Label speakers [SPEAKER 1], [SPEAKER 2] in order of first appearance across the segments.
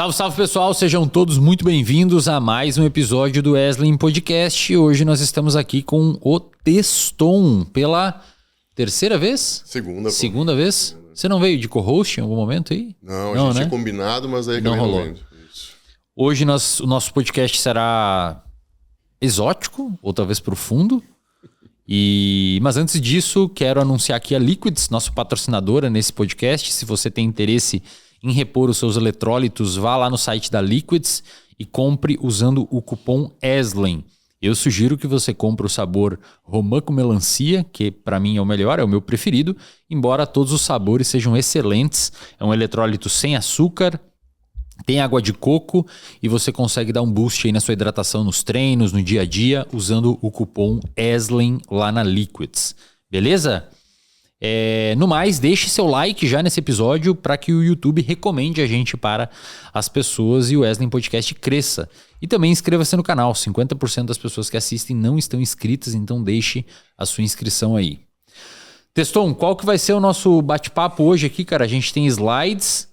[SPEAKER 1] Salve, salve pessoal, sejam todos muito bem-vindos a mais um episódio do Wesley Podcast. Hoje nós estamos aqui com o Teston pela terceira vez? Segunda vez? Você não veio de co-host em algum momento aí?
[SPEAKER 2] Não, a gente tinha combinado, mas aí
[SPEAKER 1] não rolou. Hoje o nosso podcast será exótico, ou talvez profundo. Mas antes disso, quero anunciar aqui a Liquids, nossa patrocinadora nesse podcast. Se você tem interesse em repor os seus eletrólitos, vá lá no site da Liquids e compre usando o cupom ESLEN. Eu sugiro que você compre o sabor romã com melancia, que para mim é o melhor, é o meu preferido, embora todos os sabores sejam excelentes. É um eletrólito sem açúcar, tem água de coco e você consegue dar um boost aí na sua hidratação nos treinos, no dia a dia, usando o cupom ESLEN lá na Liquids. Beleza? No mais, deixe seu like já nesse episódio para que o YouTube recomende a gente para as pessoas e o Wesley Podcast cresça. E também inscreva-se no canal. 50% das pessoas que assistem não estão inscritas, então deixe a sua inscrição aí. Teston, qual que vai ser o nosso bate-papo hoje aqui, cara? A gente tem slides.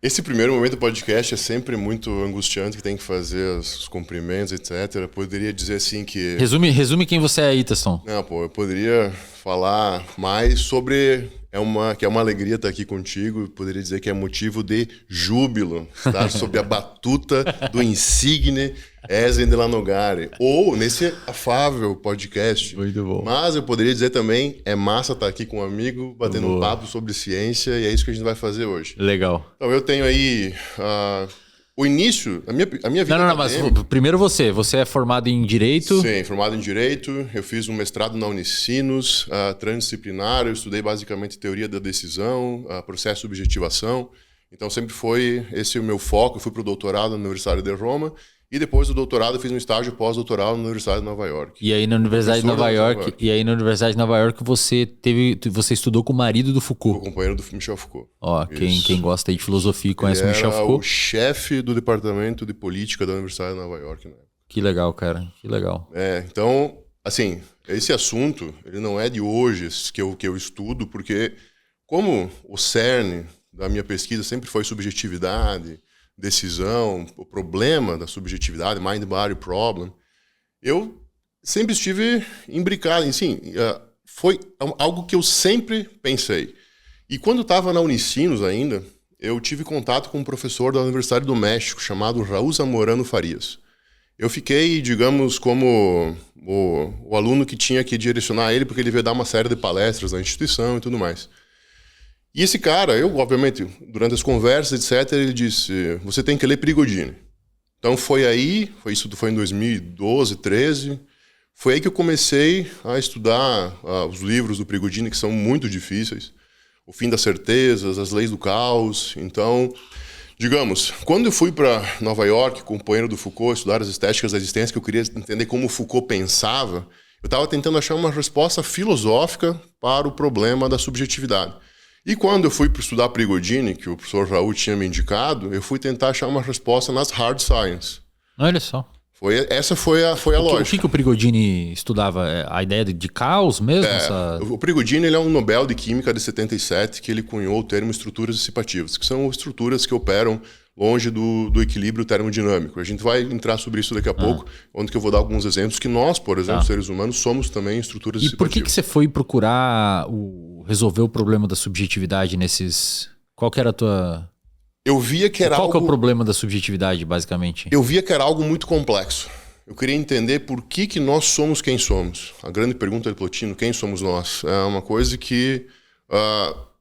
[SPEAKER 2] Esse primeiro momento do podcast é sempre muito angustiante, que tem que fazer os cumprimentos, etc. Eu poderia dizer assim que...
[SPEAKER 1] Resume quem você é aí, Teston.
[SPEAKER 2] Não, eu poderia falar mais sobre... que é uma alegria estar aqui contigo. Eu poderia dizer que é motivo de júbilo estar sob a batuta do insigne Wesley de Lanogari. Ou nesse afável podcast.
[SPEAKER 1] Muito bom.
[SPEAKER 2] Mas eu poderia dizer também, é massa estar aqui com um amigo, batendo um papo sobre ciência, e é isso que a gente vai fazer hoje.
[SPEAKER 1] Legal.
[SPEAKER 2] Então eu tenho aí o início, a minha vida...
[SPEAKER 1] Não, mas primeiro você. Você é formado em Direito?
[SPEAKER 2] Sim, formado em Direito. Eu fiz um mestrado na Unicinos, transdisciplinar. Eu estudei basicamente teoria da decisão, processo de objetivação. Então sempre foi esse o meu foco. Eu fui para o doutorado na Universidade de Roma. E depois do doutorado eu fiz um estágio pós-doutoral na Universidade de Nova York.
[SPEAKER 1] E aí na Universidade de Nova York você estudou com o marido do Foucault.
[SPEAKER 2] O companheiro do Michel Foucault.
[SPEAKER 1] Quem gosta aí de filosofia conhece o Michel Foucault.
[SPEAKER 2] Ele era o chefe do departamento de política da Universidade de Nova York, né?
[SPEAKER 1] Que legal, cara. Que legal.
[SPEAKER 2] Então, assim, esse assunto, ele não é de hoje que eu estudo, porque como o cerne da minha pesquisa sempre foi subjetividade, decisão, o problema da subjetividade, mind-body problem, eu sempre estive imbricado, assim, foi algo que eu sempre pensei. E quando estava na Unicinos ainda, eu tive contato com um professor da Universidade do México, chamado Raul Zamorano Farias. Eu fiquei, digamos, como o aluno que tinha que direcionar ele, porque ele veio dar uma série de palestras na instituição e tudo mais. E esse cara, obviamente, durante as conversas, etc., ele disse, você tem que ler Prigogine. Então isso foi em 2012, 2013, foi aí que eu comecei a estudar os livros do Prigogine, que são muito difíceis, O Fim das Certezas, As Leis do Caos. Então, digamos, quando eu fui para Nova York, companheiro do Foucault, estudar as estéticas da existência, que eu queria entender como o Foucault pensava, eu estava tentando achar uma resposta filosófica para o problema da subjetividade. E quando eu fui para estudar Prigogine, que o professor Raul tinha me indicado, eu fui tentar achar uma resposta nas hard science.
[SPEAKER 1] Olha só.
[SPEAKER 2] Essa foi a lógica.
[SPEAKER 1] O que o Prigogine estudava? A ideia de caos mesmo?
[SPEAKER 2] O Prigogine ele é um Nobel de Química de 77 que ele cunhou o termo estruturas dissipativas, que são estruturas que operam longe do equilíbrio termodinâmico. A gente vai entrar sobre isso daqui a pouco, onde que eu vou dar alguns exemplos que nós, por exemplo, seres humanos, somos também estruturas dissipativas.
[SPEAKER 1] E por que você foi procurar resolver o problema da subjetividade nesses... Qual que era a tua...
[SPEAKER 2] Eu via que era
[SPEAKER 1] Qual que é o problema da subjetividade, basicamente?
[SPEAKER 2] Eu via que era algo muito complexo. Eu queria entender por que nós somos quem somos. A grande pergunta de Plotino, quem somos nós? É uma coisa que...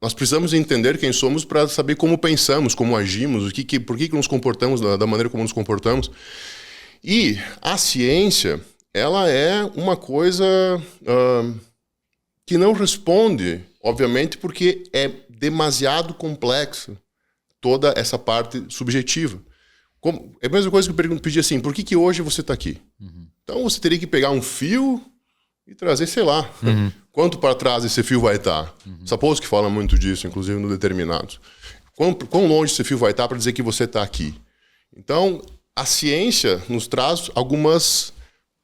[SPEAKER 2] nós precisamos entender quem somos para saber como pensamos, como agimos, por que nos comportamos da maneira como nos comportamos. E a ciência, ela é uma coisa que não responde, obviamente, porque é demasiado complexa toda essa parte subjetiva. É a mesma coisa que eu pedi assim, por que hoje você está aqui? Então você teria que pegar um fio e trazer, sei lá, quanto para trás esse fio vai estar. Sapolsky fala muito disso, inclusive no Determinados. Quão longe esse fio vai estar para dizer que você está aqui? Então, a ciência nos traz algumas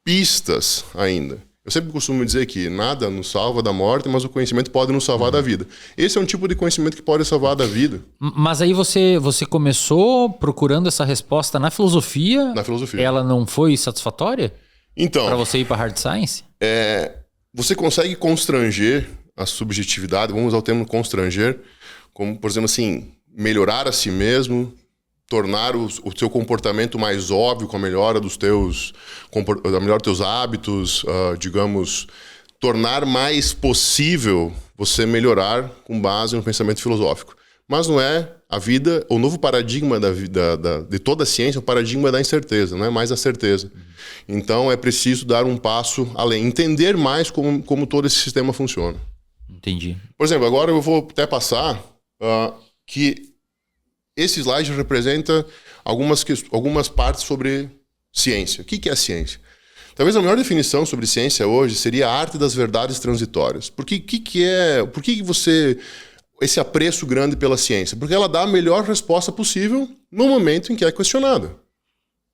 [SPEAKER 2] pistas ainda. Eu sempre costumo dizer que nada nos salva da morte, mas o conhecimento pode nos salvar da vida. Esse é um tipo de conhecimento que pode salvar da vida.
[SPEAKER 1] Mas aí você começou procurando essa resposta na filosofia?
[SPEAKER 2] Na filosofia.
[SPEAKER 1] Ela não foi satisfatória?
[SPEAKER 2] Então,
[SPEAKER 1] para você ir para hard science?
[SPEAKER 2] Você consegue constranger a subjetividade, vamos usar o termo constranger, como, por exemplo, assim, melhorar a si mesmo, tornar o seu comportamento mais óbvio com a melhora dos teus hábitos, digamos, tornar mais possível você melhorar com base no pensamento filosófico. Mas não é a vida, o novo paradigma de toda a ciência, é o paradigma da incerteza, não é mais a certeza. Então é preciso dar um passo além, entender mais como todo esse sistema funciona.
[SPEAKER 1] Entendi.
[SPEAKER 2] Por exemplo, agora eu vou até passar que esse slide representa algumas partes sobre ciência. O que é a ciência? Talvez a melhor definição sobre ciência hoje seria a arte das verdades transitórias. Por que você... esse apreço grande pela ciência? Porque ela dá a melhor resposta possível no momento em que é questionada.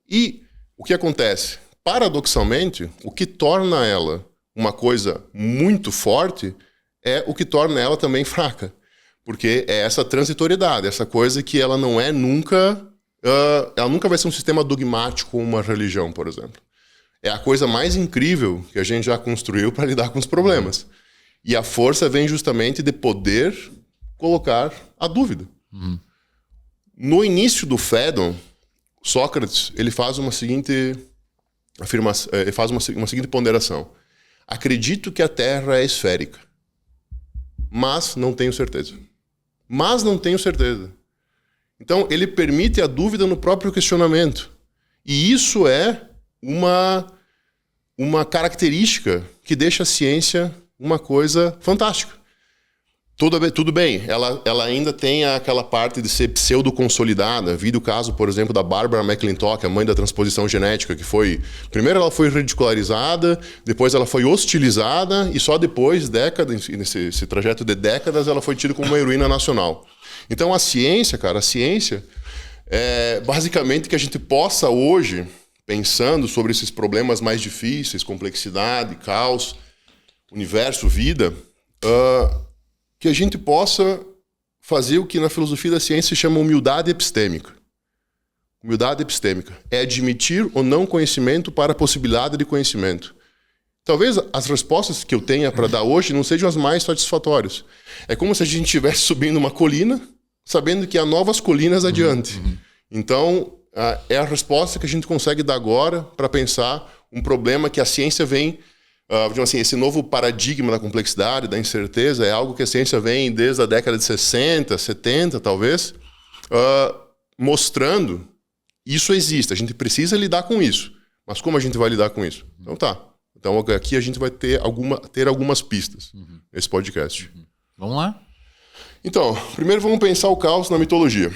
[SPEAKER 2] E o que acontece? Paradoxalmente, o que torna ela uma coisa muito forte é o que torna ela também fraca. Porque é essa transitoriedade, essa coisa que ela não é nunca... ela nunca vai ser um sistema dogmático como uma religião, por exemplo. É a coisa mais incrível que a gente já construiu para lidar com os problemas. E a força vem justamente de poder colocar a dúvida. No início do Phaedon, Sócrates ele faz uma seguinte afirmação, ele faz uma seguinte ponderação. Acredito que a Terra é esférica, mas não tenho certeza. Mas não tenho certeza. Então, ele permite a dúvida no próprio questionamento. E isso é uma característica que deixa a ciência uma coisa fantástica. Tudo bem, ela ainda tem aquela parte de ser pseudo-consolidada. Vi o caso, por exemplo, da Barbara McClintock, a mãe da transposição genética, que foi... Primeiro ela foi ridicularizada, depois ela foi hostilizada, e só depois, nesse trajeto de décadas, ela foi tida como uma heroína nacional. Então a ciência, cara, é basicamente que a gente possa hoje, pensando sobre esses problemas mais difíceis, complexidade, caos, universo, vida... que a gente possa fazer o que na filosofia da ciência se chama humildade epistêmica. Humildade epistêmica é admitir o não conhecimento para a possibilidade de conhecimento. Talvez as respostas que eu tenha para dar hoje não sejam as mais satisfatórias. É como se a gente estivesse subindo uma colina, sabendo que há novas colinas adiante. Então, é a resposta que a gente consegue dar agora para pensar um problema que a ciência vem... assim, esse novo paradigma da complexidade, da incerteza, é algo que a ciência vem desde a década de 60, 70, talvez, mostrando isso existe, a gente precisa lidar com isso. Mas como a gente vai lidar com isso? Então tá. Então aqui a gente vai ter algumas pistas nesse podcast.
[SPEAKER 1] Vamos lá?
[SPEAKER 2] Então, primeiro vamos pensar o caos na mitologia.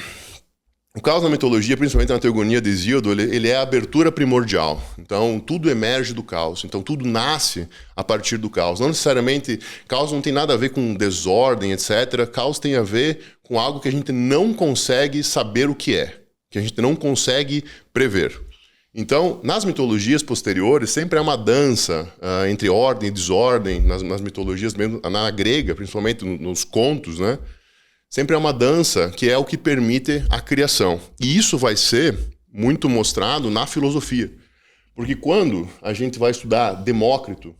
[SPEAKER 2] O caos na mitologia, principalmente na teogonia de Hesíodo, ele é a abertura primordial. Então, tudo emerge do caos. Então, tudo nasce a partir do caos. Não necessariamente, caos não tem nada a ver com desordem, etc. Caos tem a ver com algo que a gente não consegue saber o que é. Que a gente não consegue prever. Então, nas mitologias posteriores, sempre é uma dança entre ordem e desordem. Nas mitologias, mesmo na grega, principalmente nos contos, né? Sempre é uma dança que é o que permite a criação. E isso vai ser muito mostrado na filosofia. Porque quando a gente vai estudar Demócrito,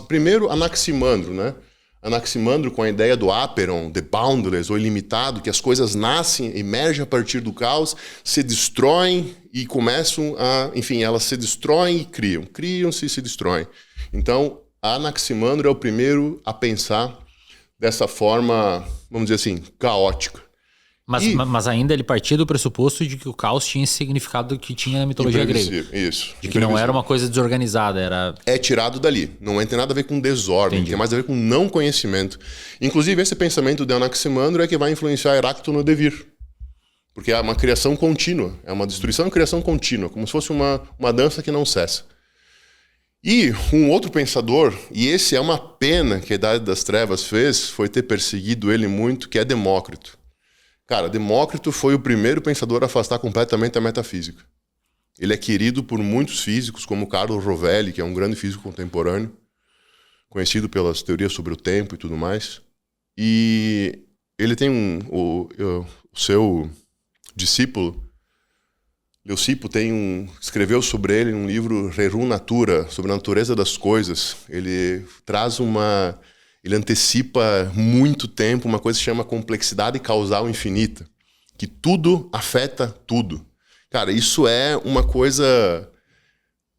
[SPEAKER 2] primeiro Anaximandro, né? Anaximandro com a ideia do aperon, the boundless, ou ilimitado, que as coisas nascem, emergem a partir do caos, se destroem e começam a... Enfim, elas se destroem e criam. Criam-se e se destroem. Então, Anaximandro é o primeiro a pensar dessa forma, vamos dizer assim, caótica.
[SPEAKER 1] Mas ainda ele partia do pressuposto de que o caos tinha esse significado que tinha na mitologia grega.
[SPEAKER 2] Isso.
[SPEAKER 1] De que não era uma coisa desorganizada, era...
[SPEAKER 2] É tirado dali. Não tem nada a ver com desordem, tem mais a ver com não conhecimento. Inclusive, esse pensamento de Anaximandro é que vai influenciar Heráclito no Devir. Porque é uma criação contínua. É uma destruição e criação contínua, como se fosse uma dança que não cessa. E um outro pensador, e esse é uma pena que a Idade das Trevas fez, foi ter perseguido ele muito, que é Demócrito. Cara, Demócrito foi o primeiro pensador a afastar completamente a metafísica. Ele é querido por muitos físicos, como Carlo Rovelli, que é um grande físico contemporâneo, conhecido pelas teorias sobre o tempo e tudo mais. E ele tem o seu discípulo, Leucipo, escreveu sobre ele um livro Rerum Natura, sobre a natureza das coisas. Ele traz ele antecipa muito tempo uma coisa que se chama complexidade causal infinita, que tudo afeta tudo. Cara, isso é uma coisa...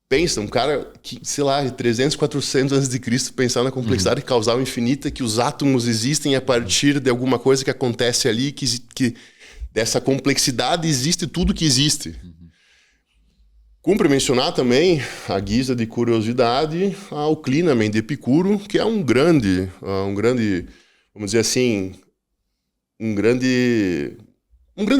[SPEAKER 2] Pensa, um cara que, sei lá, de 300, 400 antes de Cristo pensar na complexidade causal infinita, que os átomos existem a partir de alguma coisa que acontece ali, que dessa complexidade existe tudo que existe. Cumpre mencionar também, à guisa de curiosidade, o Clinamen de Epicuro, que é um grande, vamos dizer assim, um grande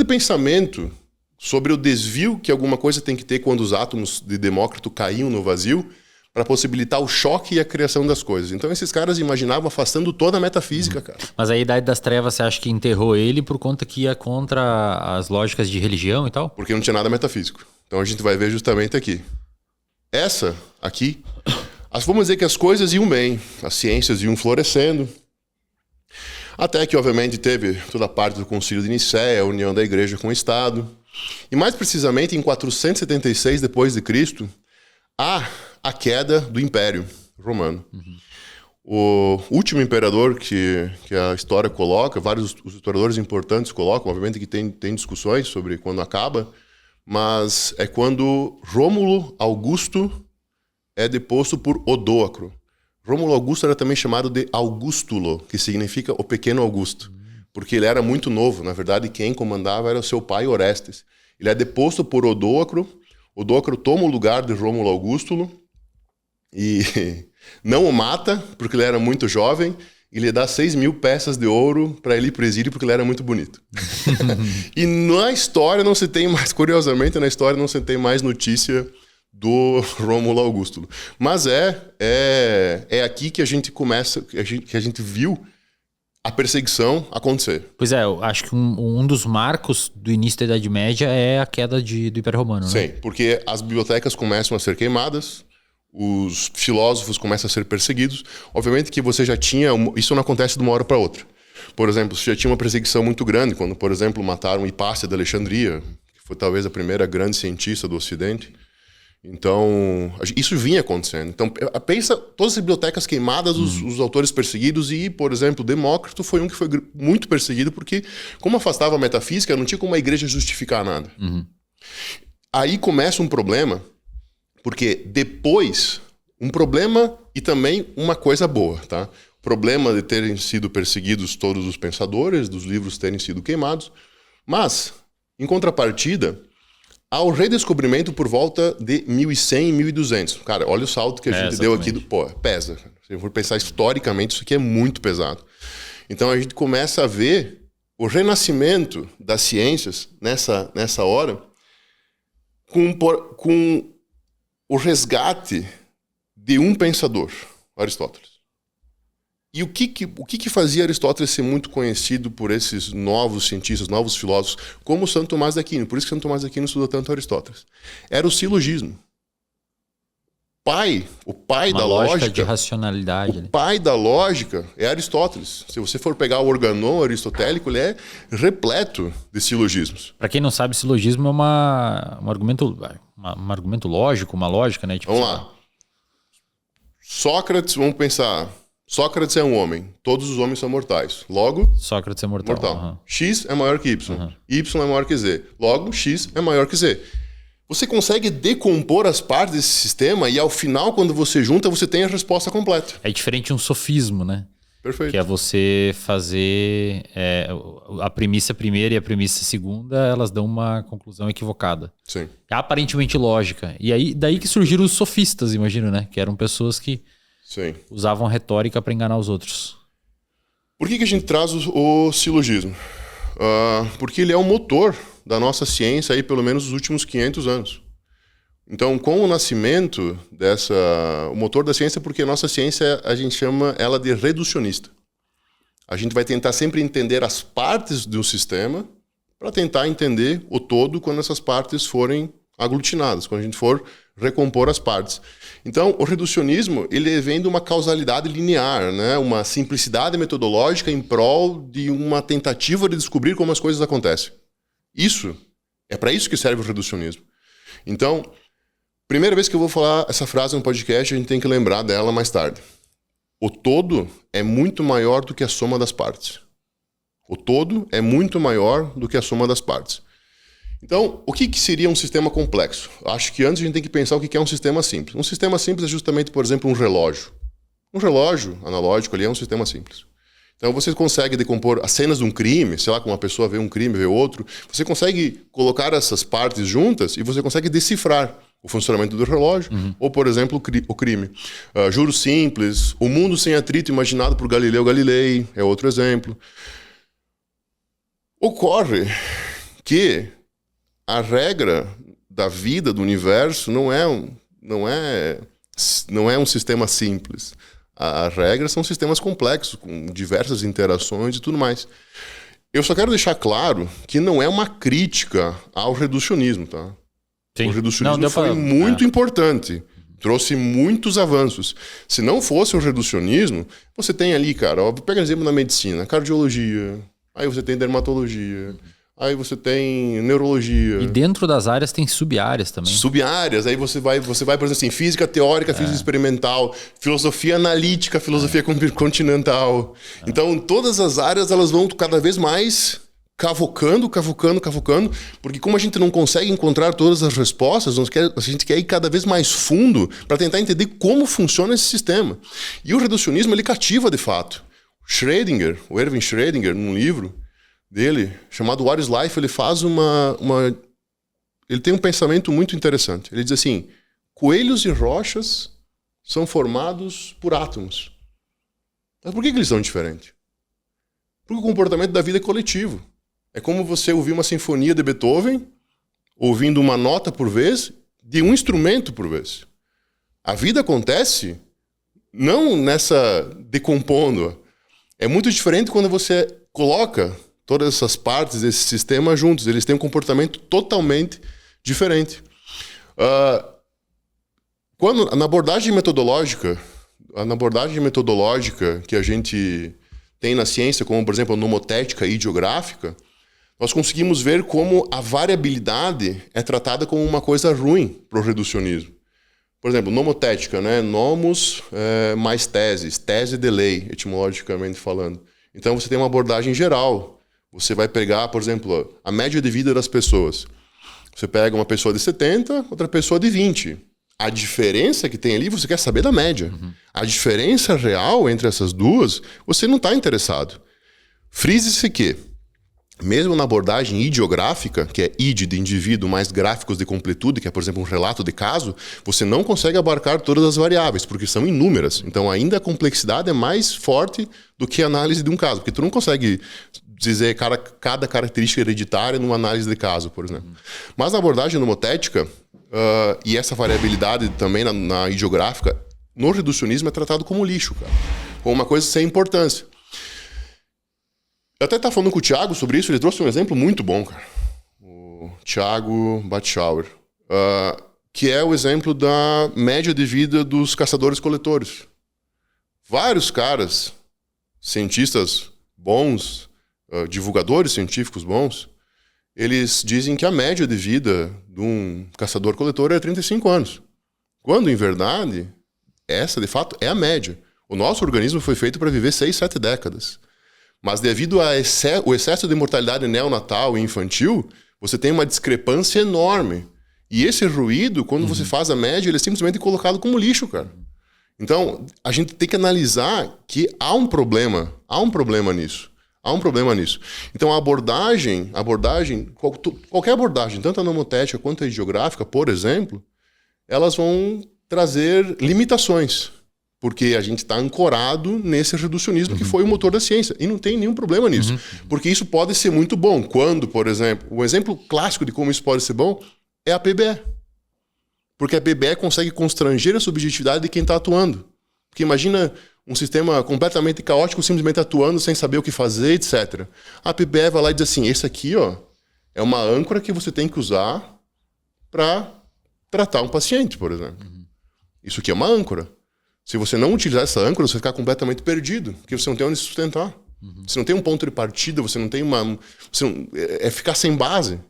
[SPEAKER 2] pensamento sobre o desvio que alguma coisa tem que ter quando os átomos de Demócrito caíam no vazio para possibilitar o choque e a criação das coisas. Então esses caras imaginavam afastando toda a metafísica, cara.
[SPEAKER 1] Mas a Idade das Trevas, você acha que enterrou ele por conta que ia contra as lógicas de religião e tal?
[SPEAKER 2] Porque não tinha nada metafísico. Então a gente vai ver justamente aqui. Essa aqui, vamos dizer que as coisas iam bem, as ciências iam florescendo, até que obviamente teve toda a parte do Concílio de Nicéia, a união da igreja com o Estado. E mais precisamente em 476 depois de Cristo, há a queda do Império Romano. O último imperador que a história coloca, vários os historiadores importantes colocam, obviamente que tem discussões sobre quando acaba, mas é quando Rômulo Augusto é deposto por Odóacro. Rômulo Augusto era também chamado de Augustulo, que significa o pequeno Augusto, porque ele era muito novo. Na verdade, quem comandava era o seu pai Orestes. Ele é deposto por Odóacro. Odóacro toma o lugar de Rômulo Augustulo e não o mata, porque ele era muito jovem, e lhe dá 6.000 peças de ouro para ele ir para o exílio, porque ele era muito bonito. E na história não se tem mais, curiosamente, na história não se tem mais notícia do Rômulo Augusto. Mas é aqui que a gente começa, que a gente viu a perseguição acontecer.
[SPEAKER 1] Pois é, eu acho que um dos marcos do início da Idade Média é a queda do Império Romano, né?
[SPEAKER 2] Sim, porque as bibliotecas começam a ser queimadas, os filósofos começam a ser perseguidos. Obviamente que você já tinha... Isso não acontece de uma hora para outra. Por exemplo, você já tinha uma perseguição muito grande quando, por exemplo, mataram Hipácia de Alexandria, que foi talvez a primeira grande cientista do Ocidente. Então, isso vinha acontecendo. Então, pensa, todas as bibliotecas queimadas, os autores perseguidos, e, por exemplo, Demócrito foi um que foi muito perseguido porque, como afastava a metafísica, não tinha como a igreja justificar nada. Aí começa um problema, porque depois, um problema e também uma coisa boa, tá? O problema de terem sido perseguidos todos os pensadores, dos livros terem sido queimados, mas, em contrapartida, há o redescobrimento por volta de 1100 e 1200. Cara, olha o salto que a gente deu aqui. Pô, pesa. Se eu for pensar historicamente, isso aqui é muito pesado. Então a gente começa a ver o renascimento das ciências nessa hora com o resgate de um pensador, Aristóteles. E o que fazia Aristóteles ser muito conhecido por esses novos cientistas, novos filósofos, como Santo Tomás de Aquino? Por isso que Santo Tomás de Aquino estuda tanto Aristóteles. Era o silogismo. O pai da lógica
[SPEAKER 1] de racionalidade.
[SPEAKER 2] O pai da lógica é Aristóteles. Se você for pegar o organon aristotélico, ele é repleto de silogismos.
[SPEAKER 1] Para quem não sabe, silogismo é um argumento lógico, uma lógica, né? Tipo,
[SPEAKER 2] vamos lá. Sócrates, vamos pensar... Sócrates é um homem. Todos os homens são mortais. Logo...
[SPEAKER 1] Sócrates é mortal.
[SPEAKER 2] X é maior que Y. Y é maior que Z. Logo, X é maior que Z. Você consegue decompor as partes desse sistema e, ao final, quando você junta, você tem a resposta completa.
[SPEAKER 1] É diferente de um sofismo, né?
[SPEAKER 2] Perfeito.
[SPEAKER 1] Que é você fazer... a premissa primeira e a premissa segunda, elas dão uma conclusão equivocada.
[SPEAKER 2] Sim.
[SPEAKER 1] É aparentemente lógica. E aí, daí que surgiram os sofistas, imagino, né? Que eram pessoas que...
[SPEAKER 2] Sim.
[SPEAKER 1] usavam retórica para enganar os outros.
[SPEAKER 2] Por que a gente traz o silogismo? Porque ele é o motor da nossa ciência aí pelo menos nos últimos 500 anos. Então, com o nascimento o motor da ciência, porque a nossa ciência, a gente chama ela de reducionista. A gente vai tentar sempre entender as partes de um sistema para tentar entender o todo quando essas partes forem aglutinadas, quando a gente for recompor as partes. Então, o reducionismo, ele vem de uma causalidade linear, né? Uma simplicidade metodológica em prol de uma tentativa de descobrir como as coisas acontecem. É para isso que serve o reducionismo. Então, primeira vez que eu vou falar essa frase no podcast, a gente tem que lembrar dela mais tarde. O todo é muito maior do que a soma das partes. O todo é muito maior do que a soma das partes. Então, o que seria um sistema complexo? Acho que antes a gente tem que pensar o que é um sistema simples. Um sistema simples é justamente, por exemplo, um relógio. Um relógio analógico ali é um sistema simples. Então, você consegue decompor as cenas de um crime, sei lá, como uma pessoa vê um crime, vê outro, você consegue colocar essas partes juntas e você consegue decifrar o funcionamento do relógio, ou, por exemplo, o crime. Juros simples, o mundo sem atrito imaginado por Galileu Galilei, é outro exemplo. Ocorre que a regra da vida, do universo, não é um sistema simples. As regras são sistemas complexos, com diversas interações e tudo mais. Eu só quero deixar claro que não é uma crítica ao reducionismo, tá? Sim. O reducionismo foi muito importante. Trouxe muitos avanços. Se não fosse o reducionismo, você tem ali, cara, ó, pega exemplo na medicina, cardiologia, aí você tem dermatologia, aí você tem neurologia.
[SPEAKER 1] E dentro das áreas tem sub-áreas também.
[SPEAKER 2] Sub-áreas, aí você vai, por exemplo, assim, física teórica, física experimental, filosofia analítica, filosofia continental. Então, todas as áreas, elas vão cada vez mais cavocando, porque como a gente não consegue encontrar todas as respostas, a gente quer ir cada vez mais fundo para tentar entender como funciona esse sistema. E o reducionismo, ele cativa de fato. O Erwin Schrödinger, num livro dele, chamado What is Life, ele faz ele tem um pensamento muito interessante. Ele diz assim, coelhos e rochas são formados por átomos. Mas por que eles são diferentes? Porque o comportamento da vida é coletivo. É como você ouvir uma sinfonia de Beethoven, ouvindo uma nota por vez, de um instrumento por vez. A vida acontece não nessa decompondo. É muito diferente quando você coloca todas essas partes desse sistema juntos. Eles têm um comportamento totalmente diferente. Na abordagem metodológica que a gente tem na ciência, como, por exemplo, a nomotética ideográfica, nós conseguimos ver como a variabilidade é tratada como uma coisa ruim para o reducionismo. Por exemplo, nomotética, né? Nomos mais teses, tese de lei, etimologicamente falando. Então você tem uma abordagem geral. Você vai pegar, por exemplo, a média de vida das pessoas. Você pega uma pessoa de 70, outra pessoa de 20. A diferença que tem ali, você quer saber da média. A diferença real entre essas duas, você não está interessado. Frise-se que, mesmo na abordagem ideográfica, que é id de indivíduo mais gráficos de completude, que é, por exemplo, um relato de caso, você não consegue abarcar todas as variáveis, porque são inúmeras. Então, ainda a complexidade é mais forte do que a análise de um caso, porque tu não consegue dizer cada característica hereditária numa análise de caso, por exemplo. Mas na abordagem nomotética, e essa variabilidade também na ideográfica, no reducionismo é tratado como lixo, cara. Como uma coisa sem importância. Eu até estava falando com o Thiago sobre isso, ele trouxe um exemplo muito bom, cara. O Thiago Batschauer, que é o exemplo da média de vida dos caçadores-coletores. Vários caras, cientistas bons, divulgadores científicos bons, eles dizem que a média de vida de um caçador-coletor é 35 anos. Quando, em verdade, essa, de fato, é a média. O nosso organismo foi feito para viver 6, 7 décadas. Mas devido ao excesso de mortalidade neonatal e infantil, você tem uma discrepância enorme. E esse ruído, quando você faz a média, ele é simplesmente colocado como lixo, cara. Então, a gente tem que analisar que há um problema nisso. Então, a abordagem, qualquer abordagem, tanto a nomotética quanto a ideográfica, por exemplo, elas vão trazer limitações. Porque a gente está ancorado nesse reducionismo que foi o motor da ciência. E não tem nenhum problema nisso. Porque isso pode ser muito bom. Quando, por exemplo, o exemplo clássico de como isso pode ser bom é a PBE. Porque a PBE consegue constranger a subjetividade de quem está atuando. Porque imagina um sistema completamente caótico simplesmente atuando sem saber o que fazer, etc. A PBE vai lá e diz assim, esse aqui, ó, é uma âncora que você tem que usar para tratar um paciente, por exemplo. Isso aqui é uma âncora. Se você não utilizar essa âncora, você vai ficar completamente perdido, porque você não tem onde se sustentar. Você não tem um ponto de partida, você não tem uma... é ficar sem base.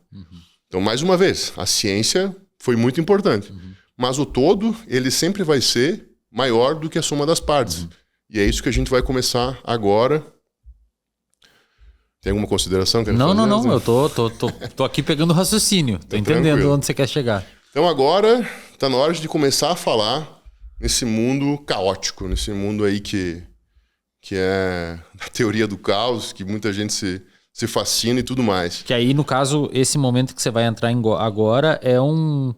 [SPEAKER 2] Então, mais uma vez, a ciência foi muito importante. Mas o todo, ele sempre vai ser maior do que a soma das partes. E é isso que a gente vai começar agora. Tem alguma consideração?
[SPEAKER 1] Não. Eu tô aqui pegando o raciocínio. Tô entendendo
[SPEAKER 2] tranquilo.
[SPEAKER 1] onde você quer chegar.
[SPEAKER 2] Então agora está na hora de começar a falar nesse mundo caótico, nesse mundo aí que é a teoria do caos, que muita gente se fascina e tudo mais.
[SPEAKER 1] Que aí, no caso, esse momento que você vai entrar agora é um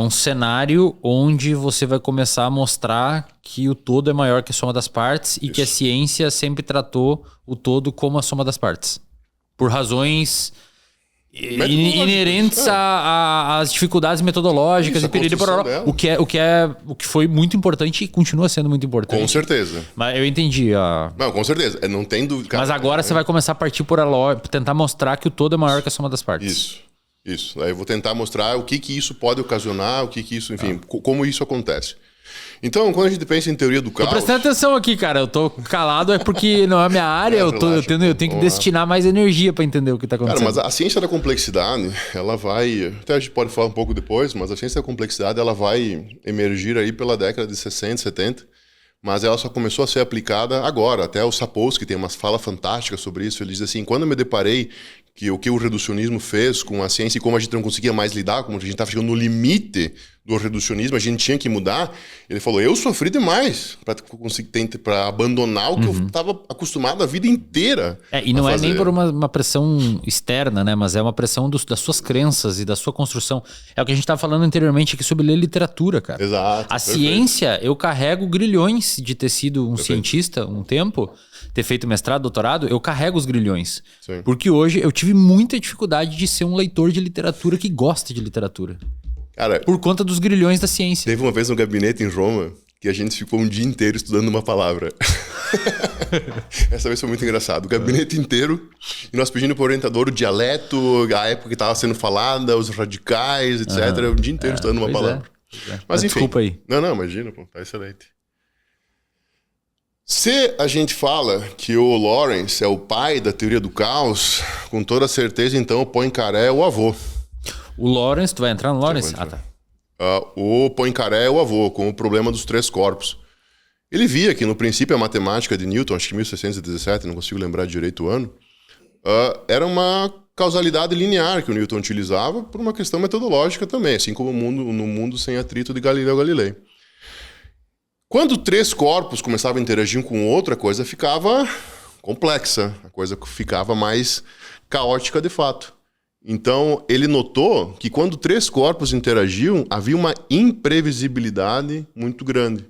[SPEAKER 1] cenário onde você vai começar a mostrar que o todo é maior que a soma das partes e que a ciência sempre tratou o todo como a soma das partes. Por razões inerentes às dificuldades metodológicas e piriri pororó, o que foi muito importante e continua sendo muito importante.
[SPEAKER 2] Com certeza.
[SPEAKER 1] Mas eu entendi.
[SPEAKER 2] Não, com certeza. Não tem dúvida.
[SPEAKER 1] Mas agora você vai começar a partir por tentar mostrar que o todo é maior que a soma das partes.
[SPEAKER 2] Isso. Aí eu vou tentar mostrar o que isso pode ocasionar, o que isso, enfim, como isso acontece. Então, quando a gente pensa em teoria do caos...
[SPEAKER 1] Tô prestando atenção aqui, cara. Eu tô calado é porque não é a minha área. Eu tenho que destinar mais energia para entender o que tá acontecendo.
[SPEAKER 2] Cara, mas a ciência da complexidade, ela vai... Até a gente pode falar um pouco depois, mas a ciência da complexidade, ela vai emergir aí pela década de 60, 70, mas ela só começou a ser aplicada agora. Até o Sapolsky tem uma fala fantástica sobre isso. Ele diz assim, quando eu me deparei que o que o reducionismo fez com a ciência e como a gente não conseguia mais lidar, como a gente estava chegando no limite do reducionismo, a gente tinha que mudar. Ele falou, eu sofri demais para abandonar o que eu estava acostumado a vida inteira.
[SPEAKER 1] E não é nem por uma pressão externa, né? Mas é uma pressão das suas crenças e da sua construção. É o que a gente estava falando anteriormente aqui sobre ler literatura, cara.
[SPEAKER 2] Exato.
[SPEAKER 1] A ciência, eu carrego grilhões de ter sido um cientista um tempo, ter feito mestrado, doutorado, eu carrego os grilhões.
[SPEAKER 2] Sim.
[SPEAKER 1] Porque hoje eu tive muita dificuldade de ser um leitor de literatura que gosta de literatura.
[SPEAKER 2] Cara,
[SPEAKER 1] por conta dos grilhões da ciência.
[SPEAKER 2] Teve uma vez no gabinete em Roma que a gente ficou um dia inteiro estudando uma palavra. Essa vez foi muito engraçado. O gabinete inteiro, e nós pedindo para o orientador o dialeto, a época que estava sendo falada, os radicais, etc. Um dia inteiro estudando uma palavra. Mas enfim.
[SPEAKER 1] Desculpa aí.
[SPEAKER 2] Não, imagina, pô, tá excelente. Se a gente fala que o Lawrence é o pai da teoria do caos, com toda certeza, então, o Poincaré é o avô.
[SPEAKER 1] O Lawrence, tu vai entrar no Lawrence?
[SPEAKER 2] Tá. O Poincaré é o avô, com o problema dos três corpos. Ele via que, no princípio, a matemática de Newton, acho que 1617, não consigo lembrar direito o ano, era uma causalidade linear que o Newton utilizava por uma questão metodológica também, assim como no mundo sem atrito de Galileu Galilei. Quando três corpos começavam a interagir com outra, a coisa ficava complexa, a coisa ficava mais caótica de fato. Então, ele notou que quando três corpos interagiam, havia uma imprevisibilidade muito grande.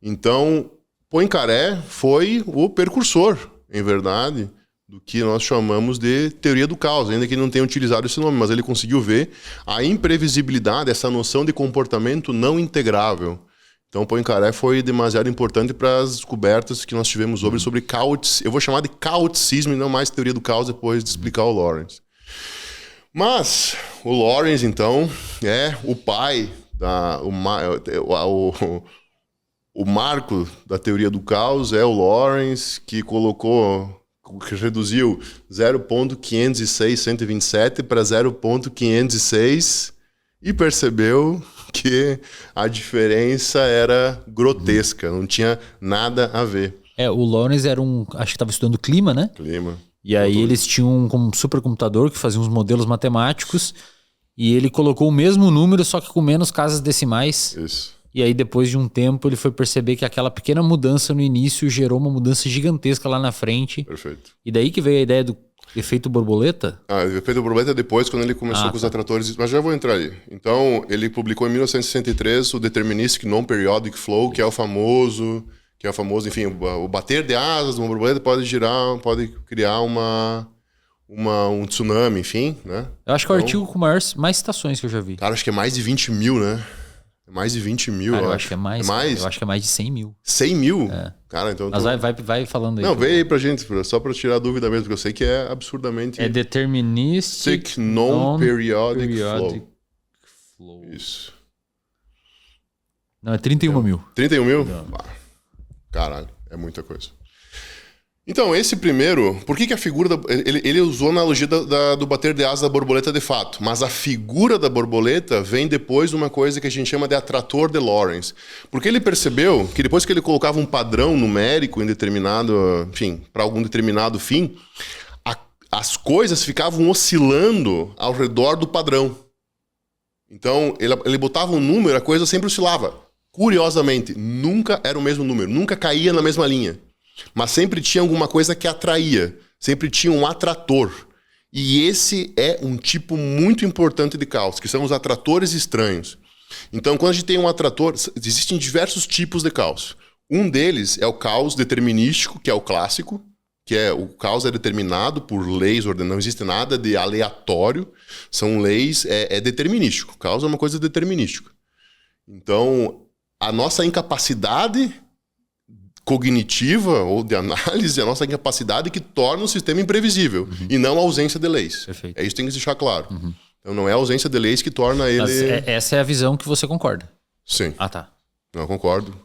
[SPEAKER 2] Então, Poincaré foi o precursor, em verdade, do que nós chamamos de teoria do caos, ainda que ele não tenha utilizado esse nome, mas ele conseguiu ver a imprevisibilidade, essa noção de comportamento não integrável. Então, Poincaré foi demasiado importante para as descobertas que nós tivemos sobre caoticismo. Eu vou chamar de caoticismo e não mais teoria do caos depois de explicar o Lawrence. Mas o Lawrence, então, é o pai, o marco da teoria do caos é o Lawrence, que reduziu 0.506.127 para 0.506 e percebeu que a diferença era grotesca, não tinha nada a ver.
[SPEAKER 1] O Lawrence era acho que estava estudando clima, né?
[SPEAKER 2] Clima.
[SPEAKER 1] E aí eles tinham um supercomputador que fazia uns modelos matemáticos e ele colocou o mesmo número, só que com menos casas decimais.
[SPEAKER 2] Isso.
[SPEAKER 1] E aí depois de um tempo ele foi perceber que aquela pequena mudança no início gerou uma mudança gigantesca lá na frente.
[SPEAKER 2] Perfeito.
[SPEAKER 1] E daí que veio a ideia do efeito borboleta?
[SPEAKER 2] O efeito borboleta é depois, quando ele começou com os atratores, mas já vou entrar aí. Então, ele publicou em 1963 o Deterministic Non-Periodic Flow, que é o famoso, enfim, o bater de asas de uma borboleta pode criar um tsunami, enfim, né?
[SPEAKER 1] Eu acho que é o artigo com mais citações que eu já vi.
[SPEAKER 2] Cara, acho que é mais de 20 mil, né? Mais de 20 mil,
[SPEAKER 1] cara, eu acho que é mais. Eu acho que é mais de 100 mil.
[SPEAKER 2] 100 mil?
[SPEAKER 1] É.
[SPEAKER 2] Cara, então...
[SPEAKER 1] Mas vai falando aí.
[SPEAKER 2] Não, vem aí pra gente, só pra tirar a dúvida mesmo, porque eu sei que é absurdamente...
[SPEAKER 1] É Deterministic
[SPEAKER 2] Non-Periodic
[SPEAKER 1] Flow.
[SPEAKER 2] Isso.
[SPEAKER 1] Não, é 31 mil.
[SPEAKER 2] 31 mil? Ah, caralho, é muita coisa. Então, esse primeiro... Por que a figura... Ele usou a analogia do bater de asas da borboleta de fato. Mas a figura da borboleta vem depois de uma coisa que a gente chama de atrator de Lorentz. Porque ele percebeu que depois que ele colocava um padrão numérico em determinado... Enfim, para algum determinado fim, as coisas ficavam oscilando ao redor do padrão. Então, ele botava um número, a coisa sempre oscilava. Curiosamente, nunca era o mesmo número. Nunca caía na mesma linha. Mas sempre tinha alguma coisa que atraía. Sempre tinha um atrator. E esse é um tipo muito importante de caos, que são os atratores estranhos. Então, quando a gente tem um atrator... Existem diversos tipos de caos. Um deles é o caos determinístico, que é o clássico, que é o caos é determinado por leis ordenadas. Não existe nada de aleatório. São leis... É determinístico. O caos é uma coisa determinística. Então, a nossa incapacidade... cognitiva ou de análise, a nossa incapacidade que torna o sistema imprevisível e não a ausência de leis.
[SPEAKER 1] Perfeito.
[SPEAKER 2] É isso que tem que deixar claro. Então não é a ausência de leis que torna ele...
[SPEAKER 1] Mas essa é a visão que você concorda.
[SPEAKER 2] Sim.
[SPEAKER 1] Ah, tá.
[SPEAKER 2] Não, concordo.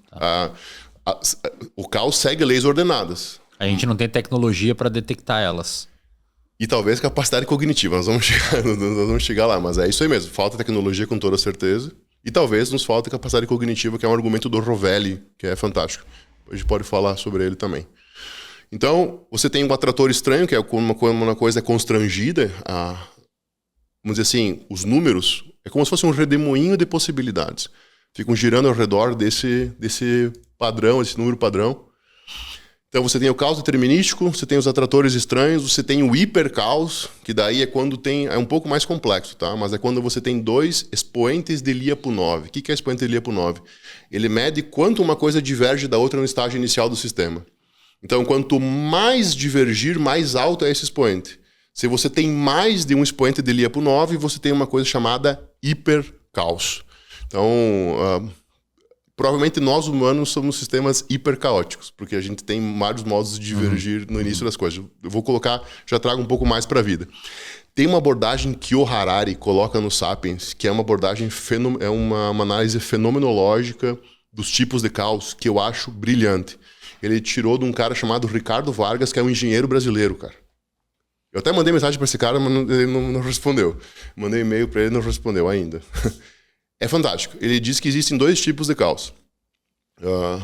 [SPEAKER 2] O caos segue leis ordenadas.
[SPEAKER 1] A gente não tem tecnologia para detectar elas.
[SPEAKER 2] E talvez capacidade cognitiva. Nós vamos chegar lá, mas é isso aí mesmo. Falta tecnologia com toda certeza. E talvez nos falta capacidade cognitiva, que é um argumento do Rovelli, que é fantástico. A gente pode falar sobre ele também. Então, você tem um atrator estranho, que é uma coisa constrangida. Vamos dizer assim, os números, é como se fosse um redemoinho de possibilidades. Ficam girando ao redor desse padrão, esse número padrão. Então, você tem o caos determinístico, você tem os atratores estranhos, você tem o hipercaos, que daí é quando tem... É um pouco mais complexo, tá? Mas é quando você tem dois expoentes de Lyapunov. O que é expoente de Lyapunov? Ele mede quanto uma coisa diverge da outra no estágio inicial do sistema. Então, quanto mais divergir, mais alto é esse expoente. Se você tem mais de um expoente de Lyapunov, você tem uma coisa chamada hipercaos. Então... provavelmente nós humanos somos sistemas hipercaóticos, porque a gente tem vários modos de divergir no início das coisas. Eu vou colocar, já trago um pouco mais para a vida. Tem uma abordagem que o Harari coloca no Sapiens, que é uma abordagem, uma análise fenomenológica dos tipos de caos, que eu acho brilhante. Ele tirou de um cara chamado Ricardo Vargas, que é um engenheiro brasileiro, cara. Eu até mandei mensagem para esse cara, mas ele não respondeu. Mandei e-mail para ele e não respondeu ainda. É fantástico. Ele diz que existem dois tipos de caos,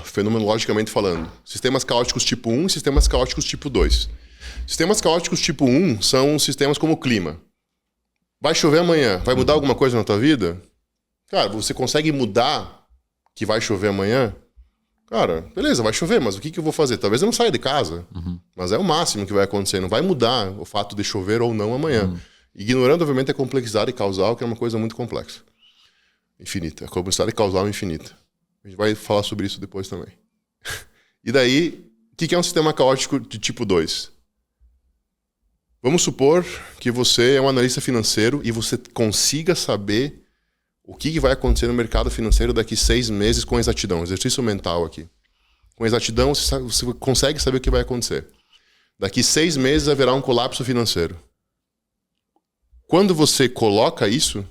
[SPEAKER 2] fenomenologicamente falando. Sistemas caóticos tipo 1 e sistemas caóticos tipo 2. Sistemas caóticos tipo 1 são sistemas como o clima. Vai chover amanhã, vai mudar alguma coisa na tua vida? Cara, você consegue mudar que vai chover amanhã? Cara, beleza, vai chover, mas o que eu vou fazer? Talvez eu não saia de casa, mas é o máximo que vai acontecer. Não vai mudar o fato de chover ou não amanhã. Ignorando, obviamente, a complexidade causal, que é uma coisa muito complexa. Infinita. A complexidade causal é infinita. A gente vai falar sobre isso depois também. E daí, o que é um sistema caótico de tipo 2? Vamos supor que você é um analista financeiro e você consiga saber o que vai acontecer no mercado financeiro daqui 6 meses com exatidão. Exercício mental aqui. Com exatidão, você consegue saber o que vai acontecer. Daqui 6 meses haverá um colapso financeiro. Quando você coloca isso,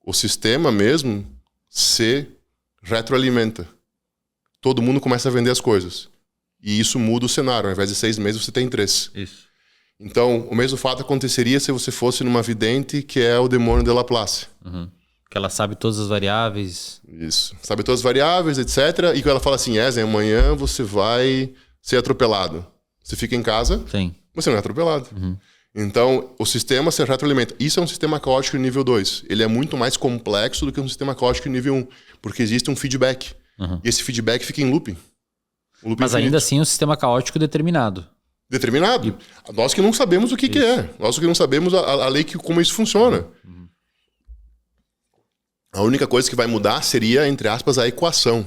[SPEAKER 2] o sistema mesmo se retroalimenta. Todo mundo começa a vender as coisas. E isso muda o cenário. Ao invés de 6 meses, você tem 3.
[SPEAKER 1] Isso.
[SPEAKER 2] Então, o mesmo fato aconteceria se você fosse numa vidente que é o demônio de Laplace.
[SPEAKER 1] Que ela sabe todas as variáveis.
[SPEAKER 2] Isso. Sabe todas as variáveis, etc. E que ela fala assim, Ezen, amanhã você vai ser atropelado. Você fica em casa,
[SPEAKER 1] Sim.
[SPEAKER 2] você não é atropelado. Então, o sistema se retroalimenta. Isso é um sistema caótico de nível 2. Ele é muito mais complexo do que um sistema caótico de nível 1. Porque existe um feedback. E esse feedback fica em looping.
[SPEAKER 1] Mas ainda assim é um sistema caótico determinado.
[SPEAKER 2] Determinado. Nós que não sabemos o que é. Nós que não sabemos a lei, como isso funciona. A única coisa que vai mudar seria, entre aspas, a equação.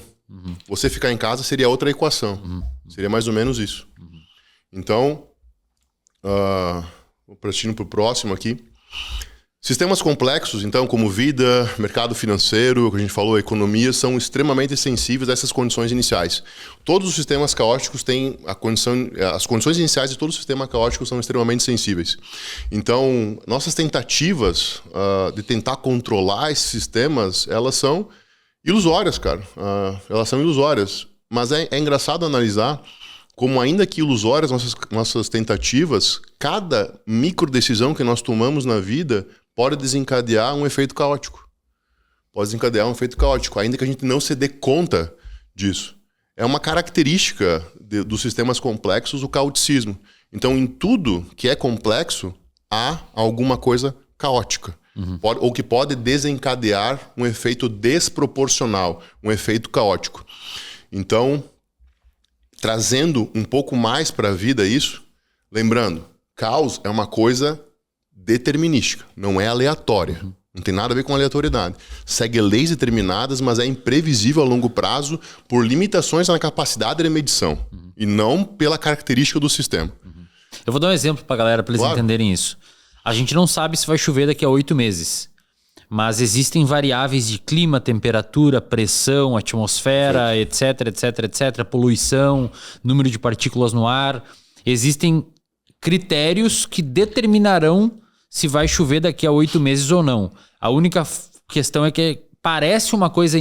[SPEAKER 2] Você ficar em casa seria outra equação. Seria mais ou menos isso. Então... partindo para o próximo aqui. Sistemas complexos, então, como vida, mercado financeiro, o que a gente falou, economia, são extremamente sensíveis a essas condições iniciais. Todos os sistemas caóticos têm as condições iniciais de todo o sistema caótico são extremamente sensíveis. Então, nossas tentativas de tentar controlar esses sistemas, elas são ilusórias, cara. Elas são ilusórias. Mas é engraçado analisar como, ainda que ilusórias nossas tentativas, cada micro decisão que nós tomamos na vida pode desencadear um efeito caótico. Pode desencadear um efeito caótico, ainda que a gente não se dê conta disso. É uma característica dos sistemas complexos o caoticismo. Então, em tudo que é complexo, há alguma coisa caótica. Ou que pode desencadear um efeito desproporcional, um efeito caótico. Então, trazendo um pouco mais para a vida isso, lembrando, caos é uma coisa determinística, não é aleatória. Não tem nada a ver com aleatoriedade. Segue leis determinadas, mas é imprevisível a longo prazo por limitações na capacidade de medição e não pela característica do sistema.
[SPEAKER 1] Eu vou dar um exemplo para a galera, para eles entenderem isso. A gente não sabe se vai chover daqui a 8 meses, mas existem variáveis de clima, temperatura, pressão, atmosfera, etc, etc, etc, poluição, número de partículas no ar. Existem critérios que determinarão se vai chover daqui a 8 meses ou não. A única questão é que parece uma coisa...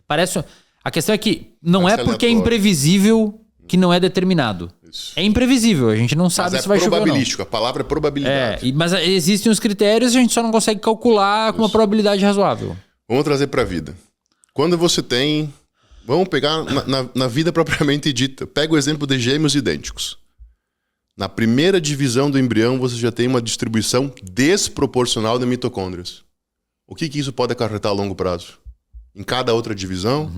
[SPEAKER 1] A questão é que não é porque é imprevisível que não é determinado. Isso. É imprevisível, a gente não sabe se vai chover ou não.
[SPEAKER 2] É probabilístico, a palavra é probabilidade.
[SPEAKER 1] Mas existem os critérios e a gente só não consegue calcular com uma probabilidade razoável.
[SPEAKER 2] Vamos trazer para a vida. Quando você tem... Vamos pegar na vida propriamente dita. Pega o exemplo de gêmeos idênticos. Na primeira divisão do embrião, você já tem uma distribuição desproporcional de mitocôndrias. O que isso pode acarretar a longo prazo? Em cada outra divisão,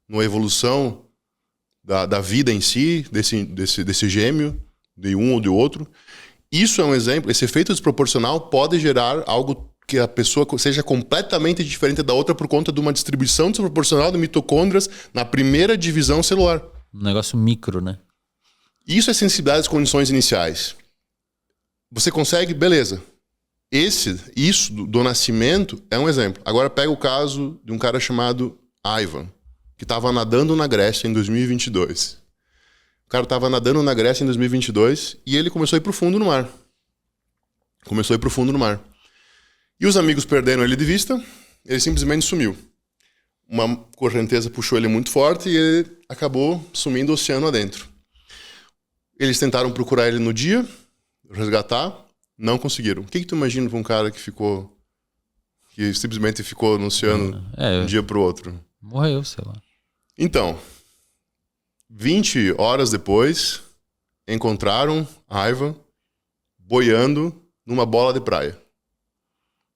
[SPEAKER 2] numa evolução da vida em si, desse gêmeo, de um ou de outro. Isso é um exemplo. Esse efeito desproporcional pode gerar algo que a pessoa seja completamente diferente da outra por conta de uma distribuição desproporcional de mitocôndrias na primeira divisão celular.
[SPEAKER 1] Um negócio micro, né?
[SPEAKER 2] Isso é sensibilidade às condições iniciais. Você consegue, beleza. Isso do nascimento é um exemplo. Agora pega o caso de um cara chamado Ivan, que estava nadando na Grécia em 2022. O cara estava nadando na Grécia em 2022 e ele começou a ir pro fundo no mar. E os amigos perderam ele de vista, ele simplesmente sumiu. Uma correnteza puxou ele muito forte e ele acabou sumindo o oceano adentro. Eles tentaram procurar ele no dia, resgatar, não conseguiram. O que tu imagina para um cara que simplesmente ficou no oceano de um dia para o outro?
[SPEAKER 1] Morreu, sei lá.
[SPEAKER 2] Então, 20 horas depois, encontraram Ivan boiando numa bola de praia.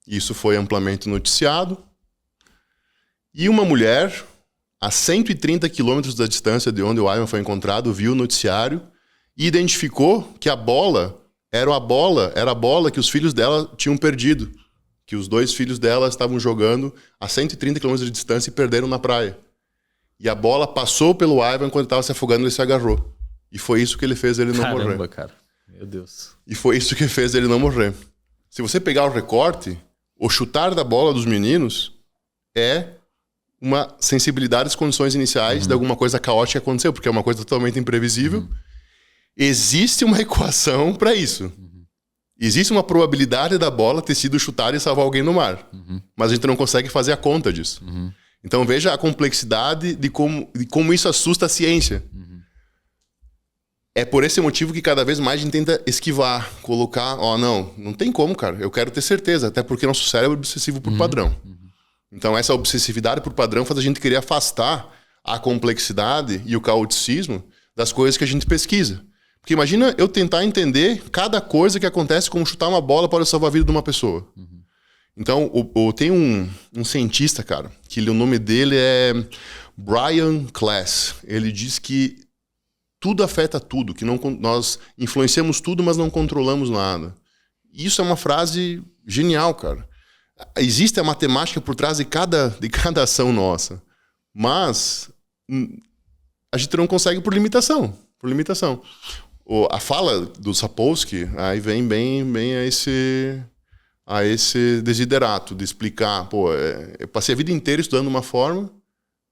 [SPEAKER 2] Isso foi amplamente noticiado. E uma mulher, a 130 quilômetros da distância de onde o Ivan foi encontrado, viu o noticiário e identificou que a bola era a bola que os filhos dela tinham perdido. Que os 2 filhos dela estavam jogando a 130 km de distância e perderam na praia. E a bola passou pelo Ivan quando ele estava se afogando, ele se agarrou. E foi isso que ele fez ele não morrer.
[SPEAKER 1] Caramba, cara. Meu Deus.
[SPEAKER 2] E foi isso que fez ele não morrer. Se você pegar o recorte, o chutar da bola dos meninos é uma sensibilidade às condições iniciais de alguma coisa caótica que aconteceu, porque é uma coisa totalmente imprevisível. Existe uma equação para isso. Existe uma probabilidade da bola ter sido chutada e salvar alguém no mar. Mas a gente não consegue fazer a conta disso. Então veja a complexidade de como isso assusta a ciência. É por esse motivo que cada vez mais a gente tenta esquivar, colocar... não tem como, cara. Eu quero ter certeza, até porque nosso cérebro é obsessivo por padrão. Então essa obsessividade por padrão faz a gente querer afastar a complexidade e o caoticismo das coisas que a gente pesquisa. Porque imagina eu tentar entender cada coisa que acontece como chutar uma bola para salvar a vida de uma pessoa. Então, tem um cientista, cara, que o nome dele é Brian Klaas. Ele diz que tudo afeta tudo, que nós influenciamos tudo, mas não controlamos nada. Isso é uma frase genial, cara. Existe a matemática por trás de cada ação nossa, mas a gente não consegue por limitação. a fala do Sapolsky aí vem bem a esse desiderato de explicar, eu passei a vida inteira estudando uma forma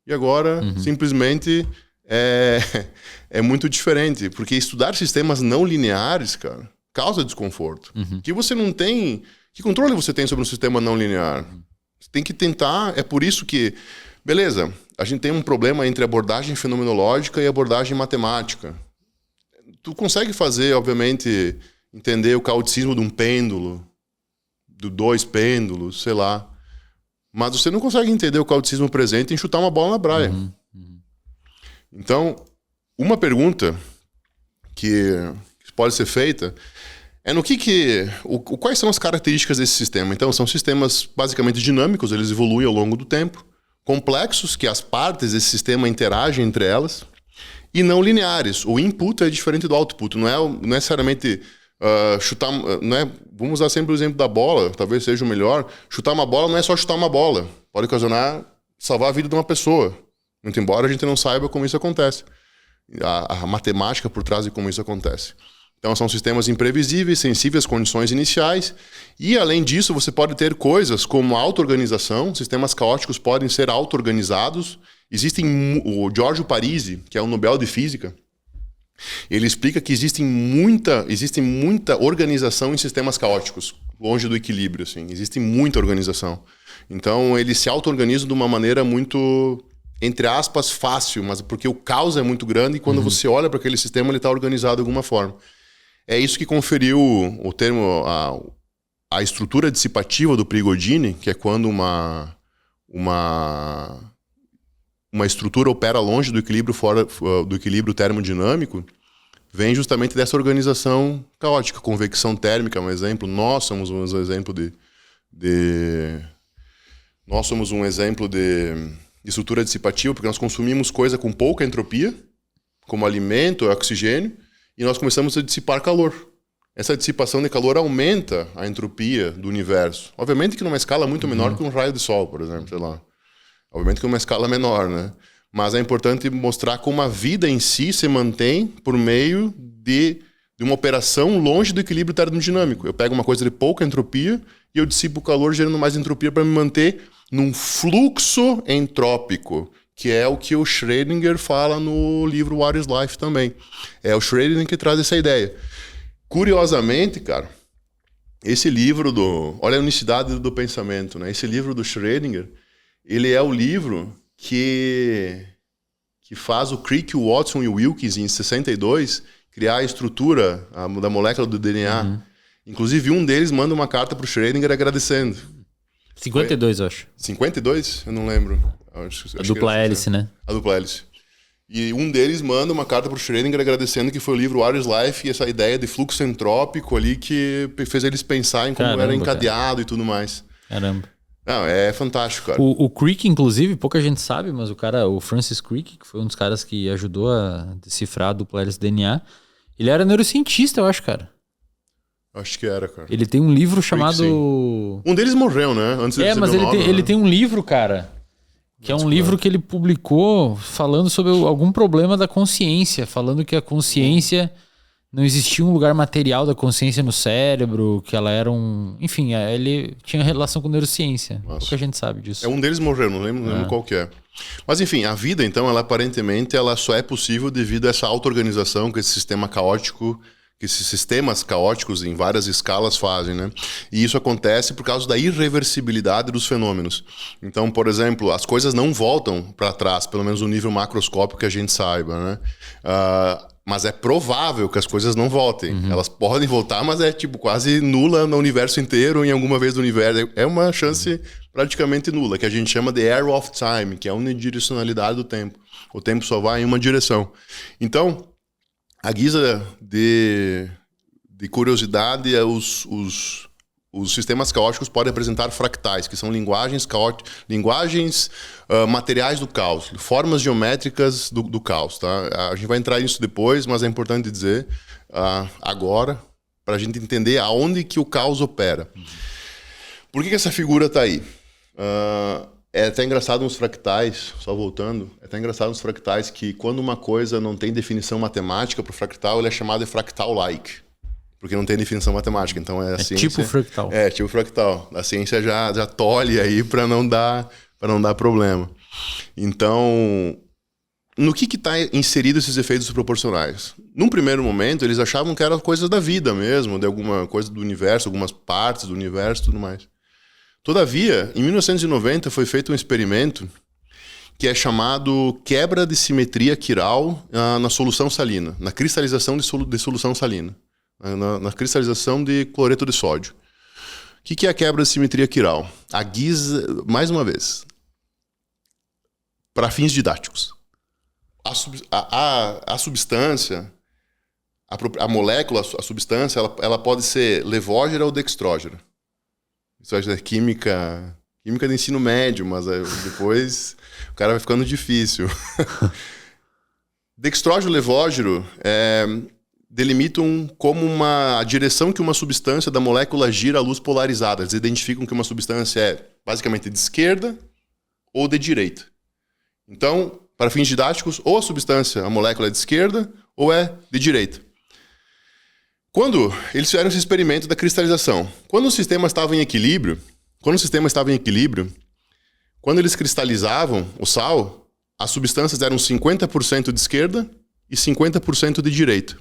[SPEAKER 2] e agora simplesmente é muito diferente, porque estudar sistemas não lineares, cara, causa desconforto. Que você não tem... Que controle você tem sobre um sistema não linear? Você tem que tentar... É por isso que... Beleza, a gente tem um problema entre abordagem fenomenológica e abordagem matemática. Tu consegue fazer, obviamente, entender o caoticismo de um pêndulo, de 2 pêndulos, sei lá. Mas você não consegue entender o caoticismo presente em chutar uma bola na praia. Então, uma pergunta que pode ser feita é no quais são as características desse sistema. Então, são sistemas basicamente dinâmicos, eles evoluem ao longo do tempo, complexos, que as partes desse sistema interagem entre elas, e não lineares. O input é diferente do output, não é necessariamente chutar... vamos usar sempre o exemplo da bola, talvez seja o melhor. Chutar uma bola não é só chutar uma bola, pode salvar a vida de uma pessoa. Muito embora a gente não saiba como isso acontece. A matemática por trás de como isso acontece. Então, são sistemas imprevisíveis, sensíveis às condições iniciais. E, além disso, você pode ter coisas como auto-organização. Sistemas caóticos podem ser auto-organizados. O Giorgio Parisi, que é um Nobel de Física, ele explica que existe muita organização em sistemas caóticos, longe do equilíbrio. Assim. Existe muita organização. Então, eles se auto-organizam de uma maneira muito... entre aspas, fácil, mas porque o caos é muito grande e quando você olha para aquele sistema, ele está organizado de alguma forma. É isso que conferiu o termo, a estrutura dissipativa do Prigogine, que é quando uma estrutura opera longe do equilíbrio, fora do equilíbrio termodinâmico, vem justamente dessa organização caótica. Convecção térmica é um exemplo. Nós somos um exemplo de estrutura dissipativa, porque nós consumimos coisa com pouca entropia, como alimento, oxigênio, e nós começamos a dissipar calor. Essa dissipação de calor aumenta a entropia do universo. Obviamente que numa escala muito menor que um raio de sol, por exemplo, sei lá. Obviamente que numa escala menor, né? Mas é importante mostrar como a vida em si se mantém por meio de uma operação longe do equilíbrio termodinâmico. Eu pego uma coisa de pouca entropia e eu dissipo o calor gerando mais entropia para me manter num fluxo entrópico, que é o que o Schrödinger fala no livro What is Life também. É o Schrödinger que traz essa ideia. Curiosamente, cara, esse livro olha a unicidade do pensamento, né? Esse livro do Schrödinger, ele é o livro que faz o Crick, o Watson e o Wilkes, em 62, criar a estrutura da molécula do DNA. Inclusive, um deles manda uma carta para o Schrödinger agradecendo.
[SPEAKER 1] 52, eu acho.
[SPEAKER 2] 52? Eu não lembro.
[SPEAKER 1] A dupla hélice, né?
[SPEAKER 2] A dupla hélice. E um deles manda uma carta para o Schrödinger agradecendo que foi o livro What is Life e essa ideia de fluxo entrópico ali que fez eles pensar em como era encadeado e tudo mais.
[SPEAKER 1] Caramba.
[SPEAKER 2] Não, é fantástico, cara.
[SPEAKER 1] O Crick, inclusive, pouca gente sabe, mas o Francis Crick, que foi um dos caras que ajudou a decifrar a dupla hélice DNA, ele era neurocientista, eu acho, cara.
[SPEAKER 2] Acho que era, cara.
[SPEAKER 1] Ele tem um livro chamado...
[SPEAKER 2] Um deles morreu, né? Antes de
[SPEAKER 1] mas ele tem um livro, cara, que é um livro que ele publicou falando sobre algum problema da consciência, falando que a consciência... Não existia um lugar material da consciência no cérebro, que ela era um... Enfim, ele tinha relação com neurociência. Pouca gente sabe disso.
[SPEAKER 2] Um deles morreu, não lembro qual que é. Mas enfim, a vida, então, aparentemente, ela só é possível devido a essa auto-organização que esse sistema caótico, que esses sistemas caóticos em várias escalas fazem, né? E isso acontece por causa da irreversibilidade dos fenômenos. Então, por exemplo, as coisas não voltam para trás, pelo menos no nível macroscópico que a gente saiba, né? Mas é provável que as coisas não voltem. Elas podem voltar, mas é tipo quase nula no universo inteiro, em alguma vez do universo. É uma chance praticamente nula, que a gente chama de error of time, que é a unidirecionalidade do tempo. O tempo só vai em uma direção. Então, a guisa de curiosidade, os sistemas caóticos podem apresentar fractais, que são linguagens materiais do caos, formas geométricas do caos. Tá? A gente vai entrar nisso depois, mas é importante dizer agora, para a gente entender aonde que o caos opera. Por que essa figura está aí? É até engraçado nos fractais, só voltando, é até engraçado nos fractais que quando uma coisa não tem definição matemática para o fractal, ele é chamado de fractal-like. Porque não tem definição matemática. Então a ciência...
[SPEAKER 1] tipo fractal.
[SPEAKER 2] É, tipo fractal. A ciência já tolhe aí para não dar problema. Então, no que está inserido esses efeitos proporcionais? Num primeiro momento, eles achavam que eram coisas da vida mesmo, de alguma coisa do universo, algumas partes do universo e tudo mais. Todavia, em 1990 foi feito um experimento que é chamado quebra de simetria quiral na solução salina, na cristalização de solução salina, na cristalização de cloreto de sódio. O que é a quebra de simetria quiral? A guisa, mais uma vez, para fins didáticos. A substância, a molécula, a substância, ela pode ser levógera ou dextrógera. Isso é química de ensino médio, mas depois o cara vai ficando difícil. Dextrógero e levógero delimitam como a direção que uma substância da molécula gira à luz polarizada. Eles identificam que uma substância é basicamente de esquerda ou de direita. Então, para fins didáticos, ou a molécula é de esquerda ou é de direita. Quando eles fizeram esse experimento da cristalização, quando o sistema estava em equilíbrio, quando eles cristalizavam o sal, as substâncias eram 50% de esquerda e 50% de direita.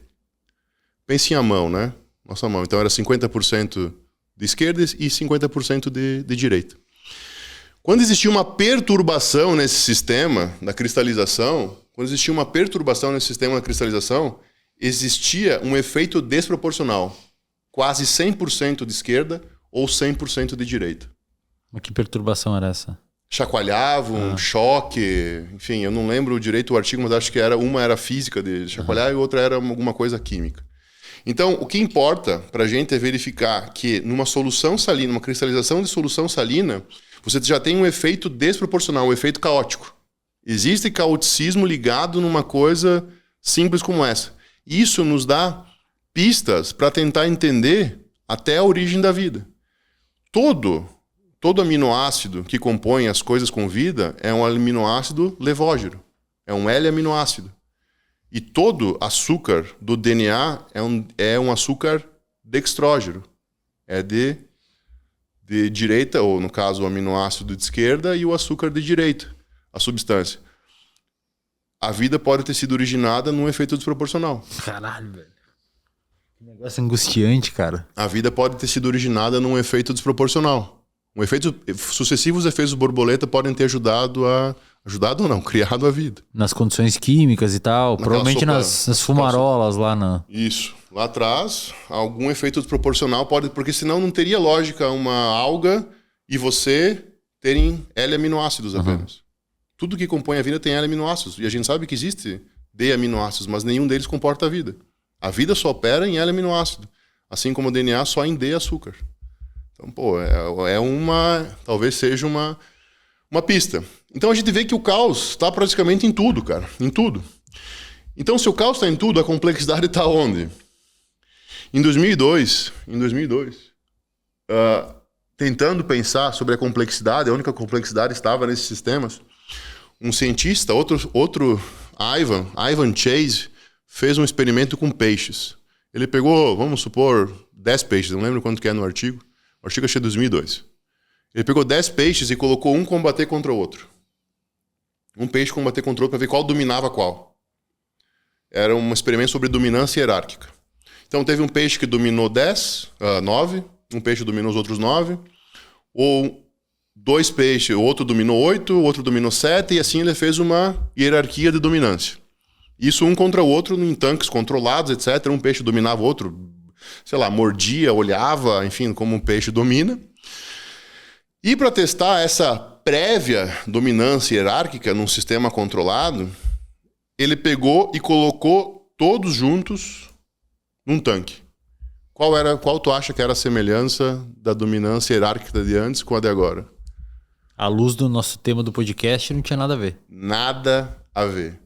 [SPEAKER 2] Pense em a mão, né? Nossa mão. Então era 50% de esquerda e 50% de direita. Quando existia uma perturbação nesse sistema da cristalização, existia um efeito desproporcional. Quase 100% de esquerda ou 100% de direita.
[SPEAKER 1] Mas que perturbação era essa?
[SPEAKER 2] Chacoalhavam, choque, enfim, eu não lembro direito o artigo, mas acho que uma era física de chacoalhar e outra era alguma coisa química. Então, o que importa para a gente é verificar que numa solução salina, uma cristalização de solução salina, você já tem um efeito desproporcional, um efeito caótico. Existe caoticismo ligado numa coisa simples como essa. Isso nos dá pistas para tentar entender até a origem da vida. Todo aminoácido que compõe as coisas com vida é um aminoácido levógero, é um L-aminoácido. E todo açúcar do DNA é um açúcar dextrógeno. É de direita, ou no caso o aminoácido de esquerda e o açúcar de direita, a substância. A vida pode ter sido originada num efeito desproporcional.
[SPEAKER 1] Caralho, velho. Que negócio angustiante, cara.
[SPEAKER 2] A vida pode ter sido originada num efeito desproporcional. Sucessivos efeitos borboleta podem ter criado a vida.
[SPEAKER 1] Nas condições químicas e tal, provavelmente nas fumarolas lá na...
[SPEAKER 2] Isso. Lá atrás, algum efeito desproporcional pode... Porque senão não teria lógica uma alga e você terem L-aminoácidos apenas. Tudo que compõe a vida tem L-aminoácidos. E a gente sabe que existe D-aminoácidos, mas nenhum deles comporta a vida. A vida só opera em L-aminoácido. Assim como o DNA só em D-açúcar. Então, talvez seja uma pista. Então a gente vê que o caos está praticamente em tudo, cara. Em tudo. Então, se o caos está em tudo, a complexidade está onde? Em 2002, tentando pensar sobre a complexidade, a única complexidade estava nesses sistemas, um cientista, outro Ivan Chase, fez um experimento com peixes. Ele pegou, vamos supor, 10 peixes, não lembro quanto que é no artigo. O artigo achei 2002. Ele pegou 10 peixes e colocou um combater contra o outro. Um peixe combater contra o outro para ver qual dominava qual. Era um experimento sobre dominância hierárquica. Então teve um peixe que dominou 9, um peixe dominou os outros 9, ou 2 peixes, o outro dominou 8, o outro dominou 7, e assim ele fez uma hierarquia de dominância. Isso um contra o outro em tanques controlados, etc. Um peixe dominava o outro, sei lá, mordia, olhava, enfim, como um peixe domina. E para testar essa prévia dominância hierárquica num sistema controlado, ele pegou e colocou todos juntos num tanque. Qual tu acha que era a semelhança da dominância hierárquica de antes com a de agora?
[SPEAKER 1] À luz do nosso tema do podcast, não tinha nada a ver.
[SPEAKER 2] Nada a ver.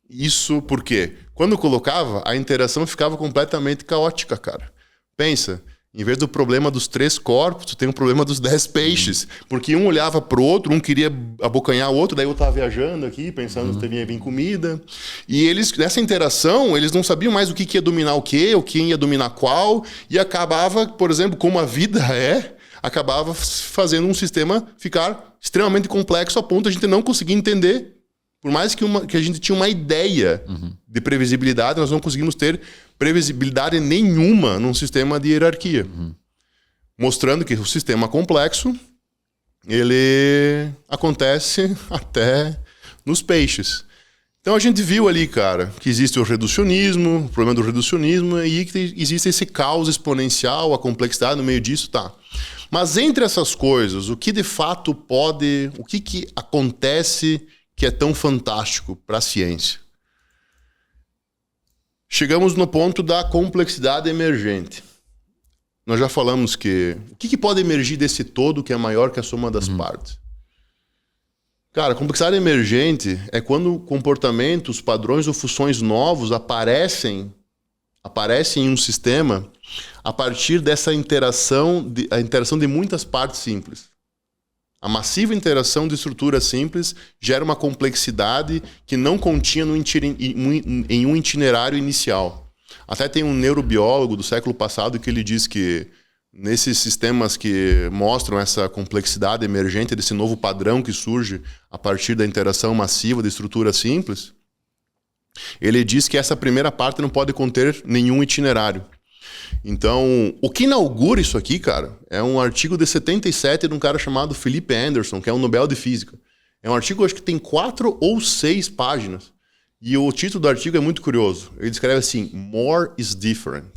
[SPEAKER 2] Isso porque, quando colocava, a interação ficava completamente caótica, cara. Pensa, Em vez do problema dos 3 corpos, tu tem o problema dos 10 peixes. Porque um olhava pro outro, um queria abocanhar o outro, daí eu tava viajando aqui, pensando se ia vir comida. E eles, nessa interação, eles não sabiam mais o que ia dominar o quê, ou quem ia dominar qual, e acabava, por exemplo, como a vida acabava fazendo um sistema ficar extremamente complexo a ponto de a gente não conseguir entender. Por mais que a gente tinha uma ideia de previsibilidade, nós não conseguimos ter previsibilidade nenhuma num sistema de hierarquia. Mostrando que o sistema complexo, ele acontece até nos peixes. Então a gente viu ali, cara, que existe o reducionismo, o problema do reducionismo, e que existe esse caos exponencial, a complexidade no meio disso, tá. Mas entre essas coisas, o que de fato o que acontece que é tão fantástico para a ciência? Chegamos no ponto da complexidade emergente. Nós já falamos que... O que pode emergir desse todo que é maior que a soma das partes? Cara, a complexidade emergente é quando comportamentos, padrões ou funções novos aparecem em um sistema a partir dessa interação de muitas partes simples. A massiva interação de estruturas simples gera uma complexidade que não continha em um itinerário inicial. Até tem um neurobiólogo do século passado que ele diz que nesses sistemas que mostram essa complexidade emergente desse novo padrão que surge a partir da interação massiva de estruturas simples, ele diz que essa primeira parte não pode conter nenhum itinerário. Então, o que inaugura isso aqui, cara, é um artigo de 77 de um cara chamado Philip Anderson, que é um Nobel de Física. É um artigo, acho que tem 4 ou 6 páginas. E o título do artigo é muito curioso. Ele escreve assim, More is different.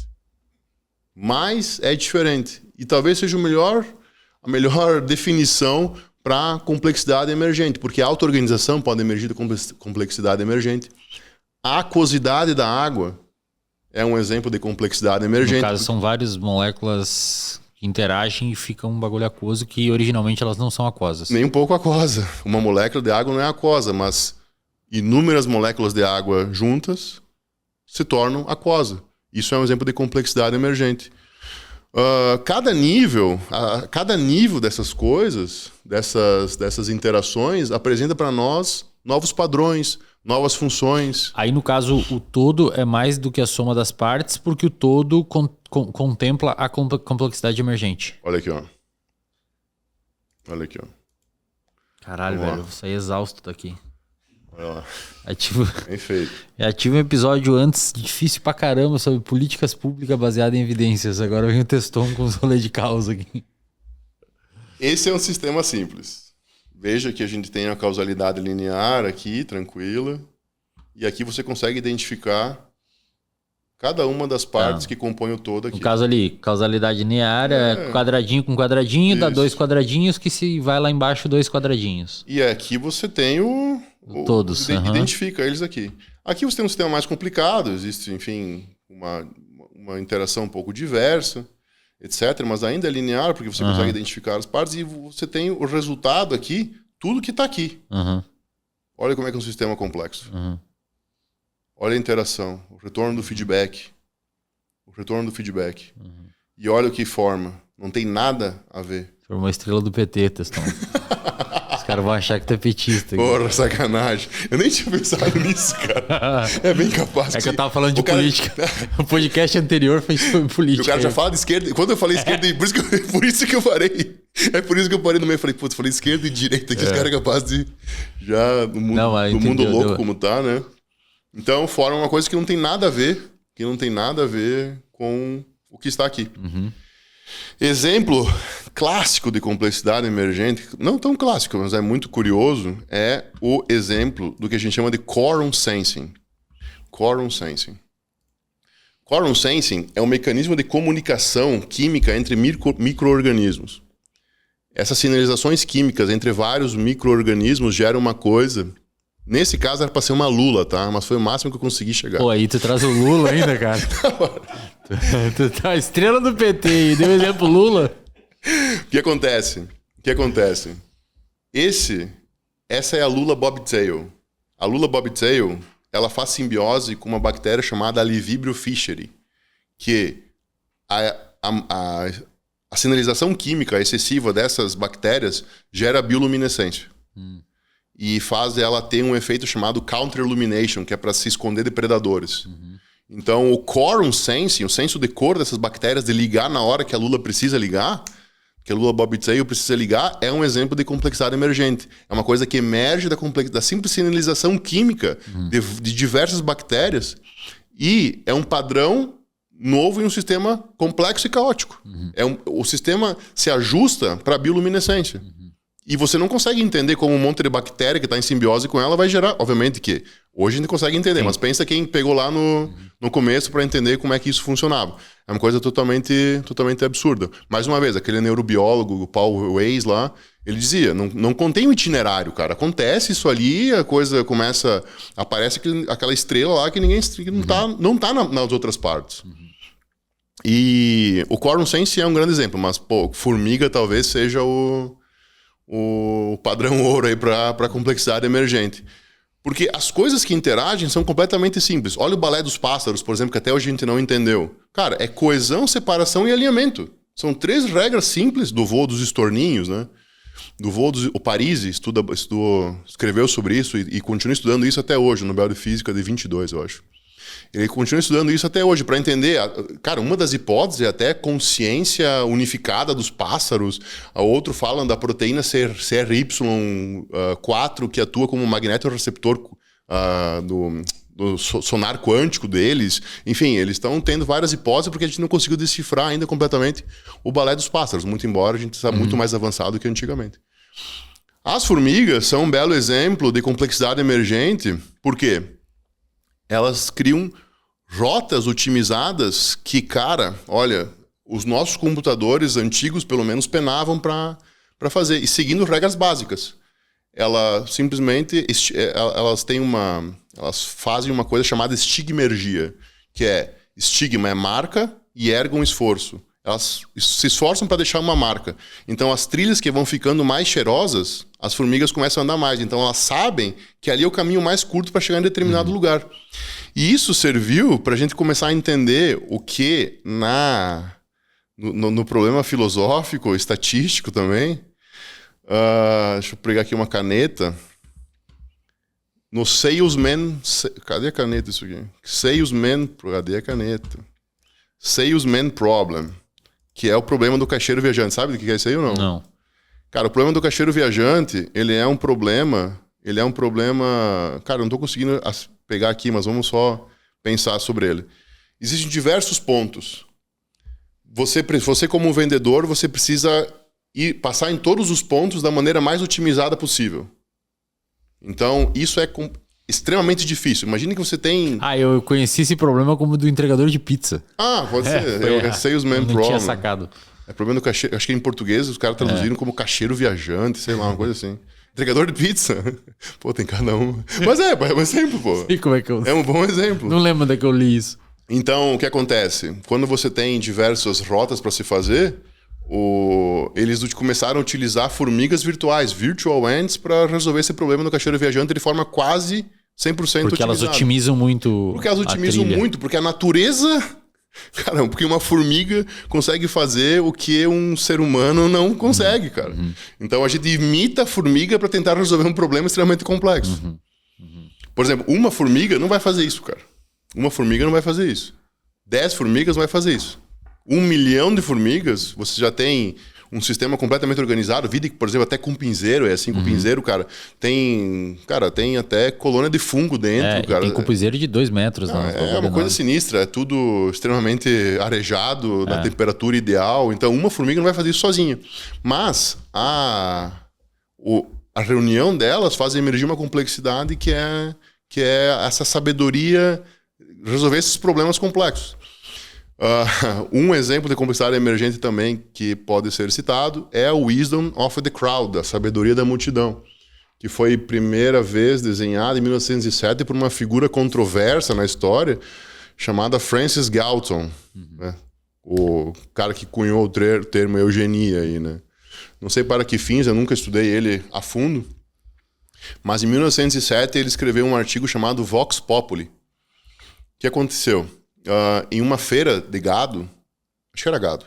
[SPEAKER 2] Mais é diferente. E talvez seja a melhor definição para complexidade emergente, porque a auto-organização pode emergir da complexidade emergente. A aquosidade da água é um exemplo de complexidade emergente.
[SPEAKER 1] No caso, são várias moléculas que interagem e ficam um bagulho aquoso que originalmente elas não são aquosas.
[SPEAKER 2] Nem um pouco aquosa. Uma molécula de água não é aquosa, mas inúmeras moléculas de água juntas se tornam aquosa. Isso é um exemplo de complexidade emergente. Cada nível dessas coisas, dessas interações, apresenta para nós novos padrões, novas funções.
[SPEAKER 1] Aí, no caso, o todo é mais do que a soma das partes, porque o todo contempla a complexidade emergente.
[SPEAKER 2] Olha aqui, ó.
[SPEAKER 1] Caralho, velho, eu vou sair exausto daqui.
[SPEAKER 2] Olha lá.
[SPEAKER 1] Bem feito. Já tive um episódio antes difícil pra caramba sobre políticas públicas baseadas em evidências. Agora eu venho testar com os rolês de causa aqui.
[SPEAKER 2] Esse é um sistema simples. Veja que a gente tem a causalidade linear aqui, tranquila. E aqui você consegue identificar cada uma das partes que compõem o todo aqui.
[SPEAKER 1] No caso ali, causalidade linear é quadradinho com quadradinho, isso. Dá 2 quadradinhos que se vai lá embaixo 2 quadradinhos.
[SPEAKER 2] E aqui você tem
[SPEAKER 1] todos.
[SPEAKER 2] Identifica eles aqui. Aqui você tem um sistema mais complicado, existe, enfim, uma interação um pouco diversa, etc. Mas ainda é linear, porque você consegue identificar as partes e você tem o resultado aqui, tudo que está aqui. Olha como é que é um sistema complexo. Olha a interação, o retorno do feedback. E olha o que forma. Não tem nada a ver.
[SPEAKER 1] Foi uma estrela do PT, Testão. Os caras vão achar que tu é petista.
[SPEAKER 2] Porra, sacanagem. Eu nem tinha pensado nisso, cara. É bem capaz.
[SPEAKER 1] É que eu tava falando de política. O podcast anterior foi sobre política.
[SPEAKER 2] O cara já fala de esquerda. Quando eu falei esquerda, por isso que eu parei. É por isso que eu parei no meio. Eu falei, putz, falei esquerda e direita, que os caras é capaz de... Já no mundo louco como tá, né? Então, forma uma coisa que não tem nada a ver. Com o que está aqui. Exemplo clássico de complexidade emergente, não tão clássico, mas é muito curioso, é o exemplo do que a gente chama de quorum sensing. Quorum sensing é um mecanismo de comunicação química entre micro-organismos. Essas sinalizações químicas entre vários micro-organismos geram uma coisa... Nesse caso era pra ser uma lula, tá? Mas foi o máximo que eu consegui chegar.
[SPEAKER 1] Pô, aí tu traz o Lula ainda, cara. Tu tá a estrela do PT e deu exemplo Lula.
[SPEAKER 2] O que acontece? Essa é a lula bobtail. A lula bobtail, ela faz simbiose com uma bactéria chamada Alivibrio fischeri, que a sinalização química excessiva dessas bactérias gera bioluminescência. E faz ela ter um efeito chamado counter-illumination, que é para se esconder de predadores. Então, o quorum sensing, o senso de cor dessas bactérias de ligar na hora que a lula precisa ligar, que a lula bobtail precisa ligar, é um exemplo de complexidade emergente. É uma coisa que emerge da simples sinalização química de diversas bactérias e é um padrão novo em um sistema complexo e caótico. O sistema se ajusta para a bioluminescência. E você não consegue entender como um monte de bactéria que está em simbiose com ela vai gerar... Obviamente que hoje a gente consegue entender, mas pensa quem pegou lá no começo para entender como é que isso funcionava. É uma coisa totalmente absurda. Mais uma vez, aquele neurobiólogo, o Paul Weiss lá, ele dizia, não contém um itinerário, cara. Acontece isso ali, a coisa começa... Aparece aquela estrela lá que ninguém não tá nas outras partes. E o quorum sense é um grande exemplo, mas, formiga talvez seja o padrão ouro aí para complexidade emergente. Porque as coisas que interagem são completamente simples. Olha o balé dos pássaros, por exemplo, que até hoje a gente não entendeu. Cara, é coesão, separação e alinhamento. São 3 regras simples do voo dos estorninhos, né? Do voo o Parisi escreveu sobre isso e continua estudando isso até hoje, no Nobel de Física de 22, eu acho. Ele continua estudando isso até hoje para entender. Cara, uma das hipóteses é até consciência unificada dos pássaros. A outro fala da proteína CRY4 que atua como magnetorreceptor do sonar quântico deles. Enfim, eles estão tendo várias hipóteses porque a gente não conseguiu decifrar ainda completamente o balé dos pássaros, muito embora a gente esteja muito mais avançado que antigamente. As formigas são um belo exemplo de complexidade emergente. Por quê? Elas criam rotas otimizadas que, cara, olha, os nossos computadores antigos, pelo menos, penavam para fazer. E seguindo regras básicas. Elas simplesmente elas fazem uma coisa chamada estigmergia, que é estigma é marca e ergo um esforço. Elas se esforçam para deixar uma marca. Então, as trilhas que vão ficando mais cheirosas, as formigas começam a andar mais. Então, elas sabem que ali é o caminho mais curto para chegar em determinado lugar. E isso serviu para a gente começar a entender o que no problema filosófico, estatístico também. Deixa eu pegar aqui uma caneta. No Salesman... Cadê a caneta isso aqui? Salesman... Cadê a caneta? Salesman Problem. Que é o problema do caixeiro viajante. Sabe do que é isso aí ou não?
[SPEAKER 1] Não.
[SPEAKER 2] Cara, o problema do caixeiro viajante, ele é um problema... Cara, eu não tô conseguindo pegar aqui, mas vamos só pensar sobre ele. Existem diversos pontos. Você como vendedor, você precisa passar em todos os pontos da maneira mais otimizada possível. Então, isso é extremamente difícil. Imagine que você tem...
[SPEAKER 1] eu conheci esse problema como do entregador de pizza.
[SPEAKER 2] Pode ser. É Salesman Problem.
[SPEAKER 1] Não tinha sacado.
[SPEAKER 2] É problema do caixeiro. Acho que em português os caras traduziram como caixeiro viajante, sei lá, uma coisa assim. Entregador de pizza. Pô, tem cada um. Mas é um exemplo, pô.
[SPEAKER 1] E como é que
[SPEAKER 2] É um bom exemplo.
[SPEAKER 1] Não lembro onde é que eu li isso.
[SPEAKER 2] Então, o que acontece? Quando você tem diversas rotas para se fazer, eles começaram a utilizar formigas virtuais, virtual ants, para resolver esse problema do caixeiro viajante de forma quase 100% otimizada.
[SPEAKER 1] Porque elas otimizam muito.
[SPEAKER 2] Porque elas otimizam muito, porque a natureza... Cara, porque uma formiga consegue fazer o que um ser humano não consegue, cara. Então a gente imita a formiga para tentar resolver um problema extremamente complexo. Por exemplo, uma formiga não vai fazer isso, cara. Uma formiga não vai fazer isso. 10 formigas não vai fazer isso. 1 milhão de formigas, você já tem um sistema completamente organizado. Vida que, por exemplo, até com cupinzeiro, é assim, cupinzeiro, cara, tem até colônia de fungo dentro, cara.
[SPEAKER 1] Tem cupinzeiro de 2 metros.
[SPEAKER 2] É uma coisa sinistra, é tudo extremamente arejado, na temperatura ideal. Então, uma formiga não vai fazer isso sozinha. Mas a reunião delas faz emergir uma complexidade que é essa sabedoria resolver esses problemas complexos. Um exemplo de complexidade emergente também que pode ser citado é o Wisdom of the Crowd, a sabedoria da multidão, que foi primeira vez desenhada em 1907 por uma figura controversa na história chamada Francis Galton, né? O cara que cunhou o termo eugenia aí, né? Não sei para que fins, eu nunca estudei ele a fundo, mas em 1907 ele escreveu um artigo chamado Vox Populi. O que aconteceu? Em uma feira de gado, acho que era gado,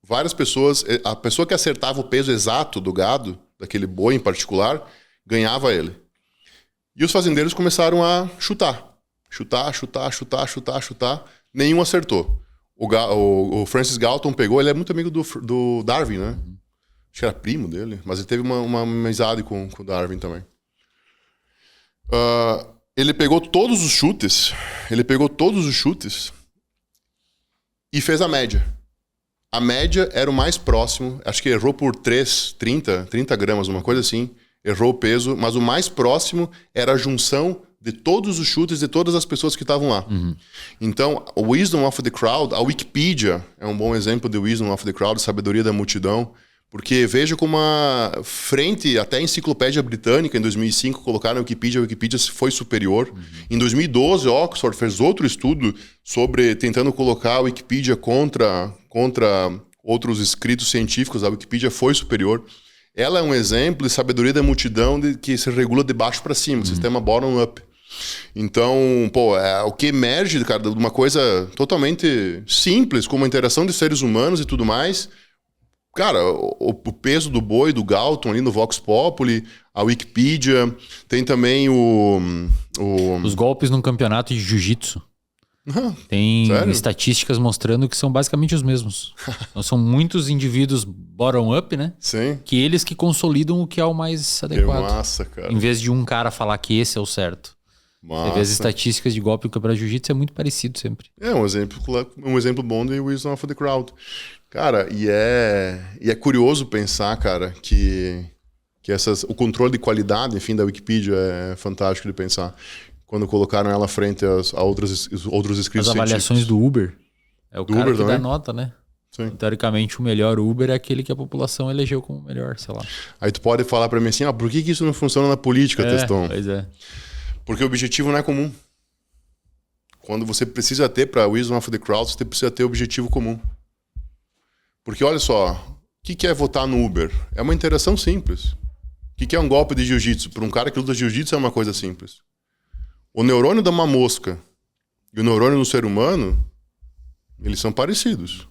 [SPEAKER 2] várias pessoas... A pessoa que acertava o peso exato do gado, daquele boi em particular, ganhava ele. E os fazendeiros começaram a chutar. Chutar. Nenhum acertou. O Francis Galton pegou... Ele é muito amigo do Darwin, né? Acho que era primo dele. Mas ele teve uma amizade com o Darwin também. Ele pegou todos os chutes e fez a média. A média era o mais próximo, acho que errou por 30 gramas, uma coisa assim, errou o peso, mas o mais próximo era a junção de todos os chutes de todas as pessoas que estavam lá. Então, o Wisdom of the Crowd, a Wikipedia é um bom exemplo de Wisdom of the Crowd, sabedoria da multidão, porque veja como frente até a Enciclopédia Britânica, em 2005, colocaram a Wikipedia foi superior. Em 2012, Oxford fez outro estudo sobre tentando colocar a Wikipedia contra outros escritos científicos. A Wikipedia foi superior. Ela é um exemplo de sabedoria da multidão que se regula de baixo para cima, sistema bottom-up. Então, o que emerge, cara, de uma coisa totalmente simples, como a interação de seres humanos e tudo mais... Cara, o peso do boi, do Galton ali no Vox Populi, a Wikipedia, tem também
[SPEAKER 1] os golpes num campeonato de jiu-jitsu. Tem
[SPEAKER 2] sério?
[SPEAKER 1] estatísticas mostrando que são basicamente os mesmos. Então, são muitos indivíduos bottom-up, né?
[SPEAKER 2] Sim.
[SPEAKER 1] Que eles que consolidam o que é o mais adequado.
[SPEAKER 2] Que massa, cara.
[SPEAKER 1] Em vez de um cara falar que esse é o certo.
[SPEAKER 2] Massa.
[SPEAKER 1] As estatísticas de golpe no campeonato de jiu-jitsu é muito parecido sempre.
[SPEAKER 2] É um exemplo bom de Wisdom of the Crowd. Cara, e é curioso pensar, cara, que o controle de qualidade, enfim, da Wikipedia é fantástico de pensar. Quando colocaram ela frente a outros escritos
[SPEAKER 1] As avaliações do Uber. É o cara
[SPEAKER 2] Uber
[SPEAKER 1] que
[SPEAKER 2] também?
[SPEAKER 1] dá nota, né?
[SPEAKER 2] Sim.
[SPEAKER 1] Teoricamente, o melhor Uber é aquele que a população elegeu como melhor, sei lá.
[SPEAKER 2] Aí tu pode falar pra mim assim, por que isso não funciona na política, Teston?
[SPEAKER 1] Pois é.
[SPEAKER 2] Porque o objetivo não é comum. Quando você precisa ter para Wisdom of the Crowd, você precisa ter objetivo comum. Porque olha só, o que é votar no Uber? É uma interação simples. O que é um golpe de jiu-jitsu? Para um cara que luta jiu-jitsu é uma coisa simples. O neurônio de uma mosca e o neurônio no ser humano, eles são parecidos.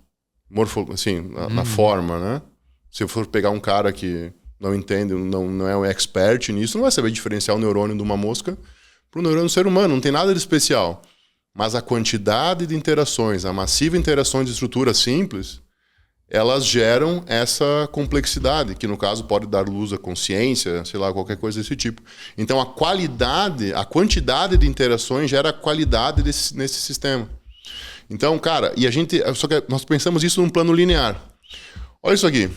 [SPEAKER 2] Na forma, né? Se eu for pegar um cara que não entende, não é um expert nisso, não vai saber diferenciar o neurônio de uma mosca para o neurônio do ser humano. Não tem nada de especial. Mas a quantidade de interações, a massiva interação de estruturas simples, elas geram essa complexidade, que no caso pode dar luz à consciência, sei lá, qualquer coisa desse tipo. Então a quantidade de interações gera a qualidade nesse sistema. Então, cara, nós pensamos isso num plano linear. Olha isso aqui.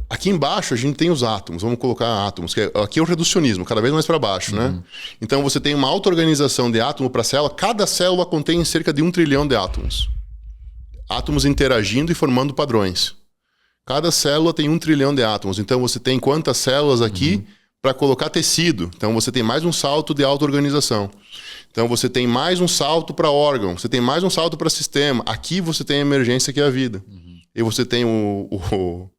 [SPEAKER 2] Aqui embaixo a gente tem os átomos, vamos colocar átomos, aqui é o reducionismo, cada vez mais para baixo, né? Então você tem uma auto-organização de átomo para célula, cada célula contém cerca de 1 trilhão de átomos. Átomos interagindo e formando padrões. Cada célula tem 1 trilhão de átomos. Então você tem quantas células aqui para colocar tecido. Então você tem mais um salto de auto-organização. Então você tem mais um salto para órgão. Você tem mais um salto para sistema. Aqui você tem a emergência, que é a vida. E você tem o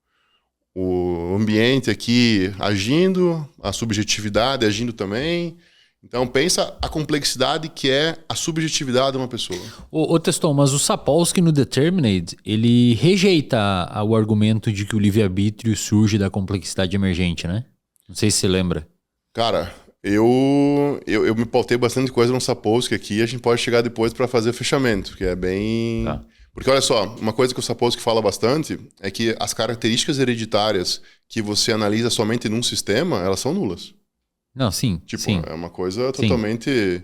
[SPEAKER 2] ambiente aqui agindo, a subjetividade agindo também. Então pensa a complexidade que é a subjetividade de uma pessoa.
[SPEAKER 1] Ô Teston, mas o Sapolsky no Determined, ele rejeita o argumento de que o livre-arbítrio surge da complexidade emergente, né? Não sei se você lembra.
[SPEAKER 2] Cara, eu me pautei bastante coisa no Sapolsky aqui, a gente pode chegar depois para fazer o fechamento, que é bem...
[SPEAKER 1] Tá.
[SPEAKER 2] Porque olha só, uma coisa que o Sapolsky fala bastante é que as características hereditárias que você analisa somente num sistema, elas são nulas.
[SPEAKER 1] Não, sim.
[SPEAKER 2] Tipo,
[SPEAKER 1] sim.
[SPEAKER 2] é uma coisa totalmente...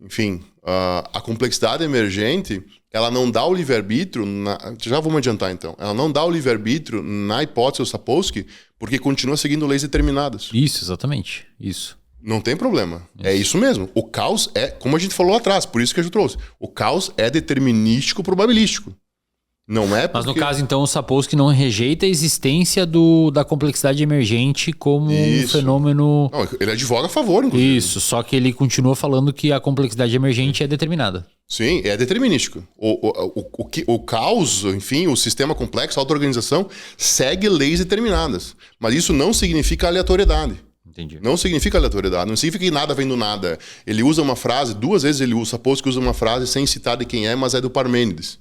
[SPEAKER 2] Enfim, a complexidade emergente, ela não dá o livre-arbítrio... Já vamos adiantar, então. Ela não dá o livre-arbítrio na hipótese do Sapolsky, porque continua seguindo leis determinadas.
[SPEAKER 1] Isso, exatamente. Isso.
[SPEAKER 2] Não tem problema. É isso mesmo. O caos é, como a gente falou lá atrás, por isso que a gente trouxe. O caos é determinístico probabilístico. Não é porque...
[SPEAKER 1] Mas no caso, então, o Sapolsky não rejeita a existência da complexidade emergente como um fenômeno...
[SPEAKER 2] Não, ele advoga a favor, inclusive.
[SPEAKER 1] Isso, só que ele continua falando que a complexidade emergente é determinada.
[SPEAKER 2] Sim, é determinístico. O caos, enfim, o sistema complexo, a auto-organização, segue leis determinadas. Mas isso não significa aleatoriedade.
[SPEAKER 1] Entendi.
[SPEAKER 2] Não significa aleatoriedade, não significa que nada vem do nada. Ele usa uma frase, 2 vezes o Sapolsky usa uma frase sem citar de quem é, mas é do Parmênides.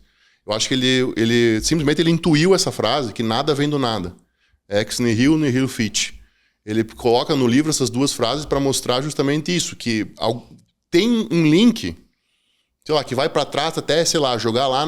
[SPEAKER 2] Eu acho que ele simplesmente ele intuiu essa frase, que nada vem do nada. Ex nihilo nihilo fit. Ele coloca no livro essas duas frases para mostrar justamente isso, que tem um link, sei lá, que vai para trás até, sei lá, jogar lá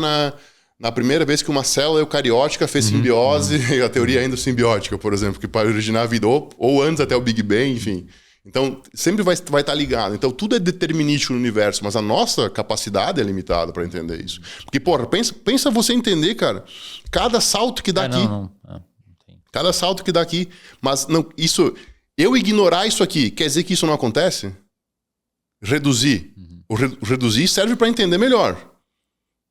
[SPEAKER 2] na primeira vez que uma célula eucariótica fez simbiose, a teoria endossimbiótica, por exemplo, que para originar a vida, ou antes até o Big Bang, enfim. Então, sempre vai estar ligado. Então, tudo é determinístico no universo, mas a nossa capacidade é limitada para entender isso. Porque, porra, pensa você entender, cara, cada salto que dá aqui. Cada salto que dá aqui. Mas não, isso, eu ignorar isso aqui, quer dizer que isso não acontece? Reduzir. O reduzir serve para entender melhor.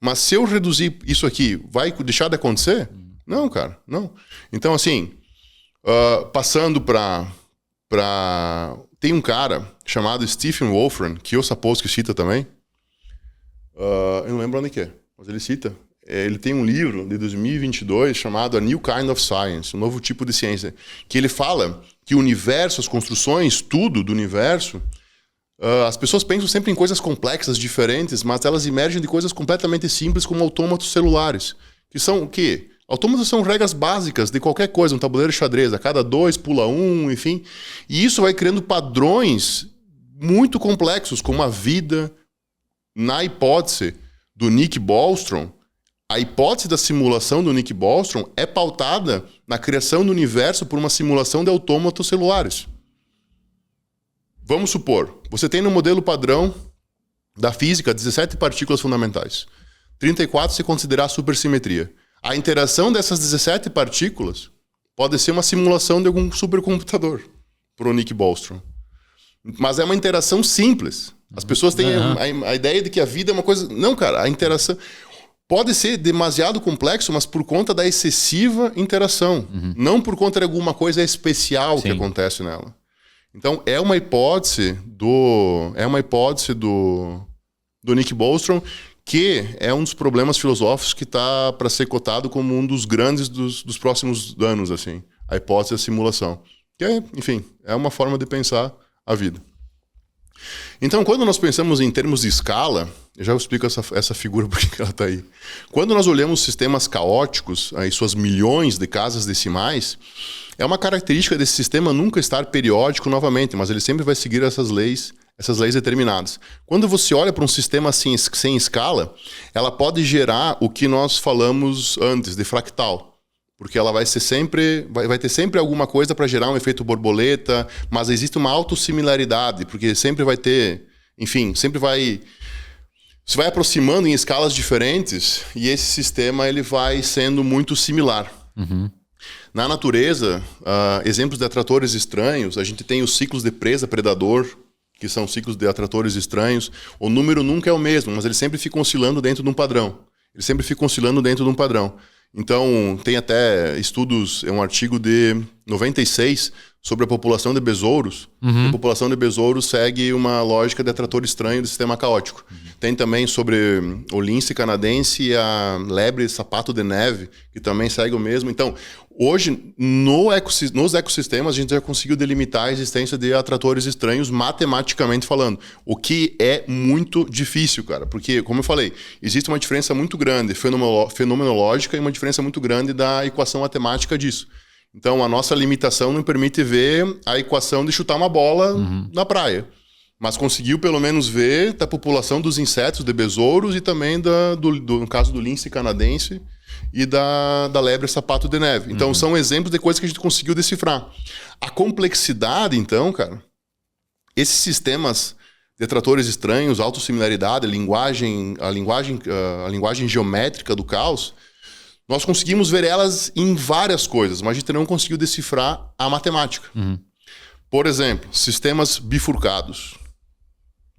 [SPEAKER 2] Mas se eu reduzir isso aqui, vai deixar de acontecer? Não, cara, não. Então, assim, passando para... Tem um cara chamado Stephen Wolfram, que o Sapolsky cita também. Eu não lembro onde que é, mas ele cita. Ele tem um livro de 2022 chamado A New Kind of Science, um novo tipo de ciência, que ele fala que o universo, as construções, tudo do universo, as pessoas pensam sempre em coisas complexas, diferentes, mas elas emergem de coisas completamente simples, como autômatos celulares, que são o quê? Autômatos são regras básicas de qualquer coisa, um tabuleiro de xadrez, a cada 2 pula 1, enfim. E isso vai criando padrões muito complexos, como a vida. Na hipótese do Nick Bostrom, a hipótese da simulação do Nick Bostrom é pautada na criação do universo por uma simulação de autômatos celulares. Vamos supor, você tem no modelo padrão da física 17 partículas fundamentais. 34 se considerar supersimetria. A interação dessas 17 partículas pode ser uma simulação de algum supercomputador para o Nick Bostrom. Mas é uma interação simples. As pessoas têm a ideia de que a vida é uma coisa... Não, cara, a interação pode ser demasiado complexo, mas por conta da excessiva interação. Não por conta de alguma coisa especial que acontece nela. Então, é uma hipótese do Nick Bostrom, que é um dos problemas filosóficos que está para ser cotado como um dos grandes dos próximos anos, assim, a hipótese da simulação. Que é, enfim, é uma forma de pensar a vida. Então, quando nós pensamos em termos de escala, eu já explico essa figura porque ela está aí. Quando nós olhamos sistemas caóticos, aí suas milhões de casas decimais, é uma característica desse sistema nunca estar periódico novamente, mas ele sempre vai seguir essas leis determinadas. Quando você olha para um sistema assim, sem escala, ela pode gerar o que nós falamos antes, de fractal. Porque ela vai ser sempre, vai ter sempre alguma coisa para gerar um efeito borboleta, mas existe uma autossimilaridade, porque sempre vai ter, enfim, sempre vai... Se vai aproximando em escalas diferentes e esse sistema ele vai sendo muito similar. Na natureza, exemplos de atratores estranhos, a gente tem os ciclos de presa-predador, que são ciclos de atratores estranhos. O número nunca é o mesmo, mas ele sempre fica oscilando dentro de um padrão. Então, tem até estudos, é um artigo de 96 sobre a população de besouros. A população de besouros segue uma lógica de atrator estranho do sistema caótico. Tem também sobre o lince canadense e a lebre sapato de neve, que também segue o mesmo. Então, hoje, nos ecossistemas, a gente já conseguiu delimitar a existência de atratores estranhos matematicamente falando. O que é muito difícil, cara. Porque, como eu falei, existe uma diferença muito grande fenomenológica e uma diferença muito grande da equação matemática disso. Então, a nossa limitação não permite ver a equação de chutar uma bola na praia. Mas conseguiu, pelo menos, ver da população dos insetos, de besouros, e também, no caso do lince canadense, e da lebre sapato de neve. Então, são exemplos de coisas que a gente conseguiu decifrar. A complexidade, então, cara, esses sistemas de atratores estranhos, autossimilaridade, a linguagem geométrica do caos, nós conseguimos ver elas em várias coisas, mas a gente não conseguiu decifrar a matemática. Por exemplo, sistemas bifurcados.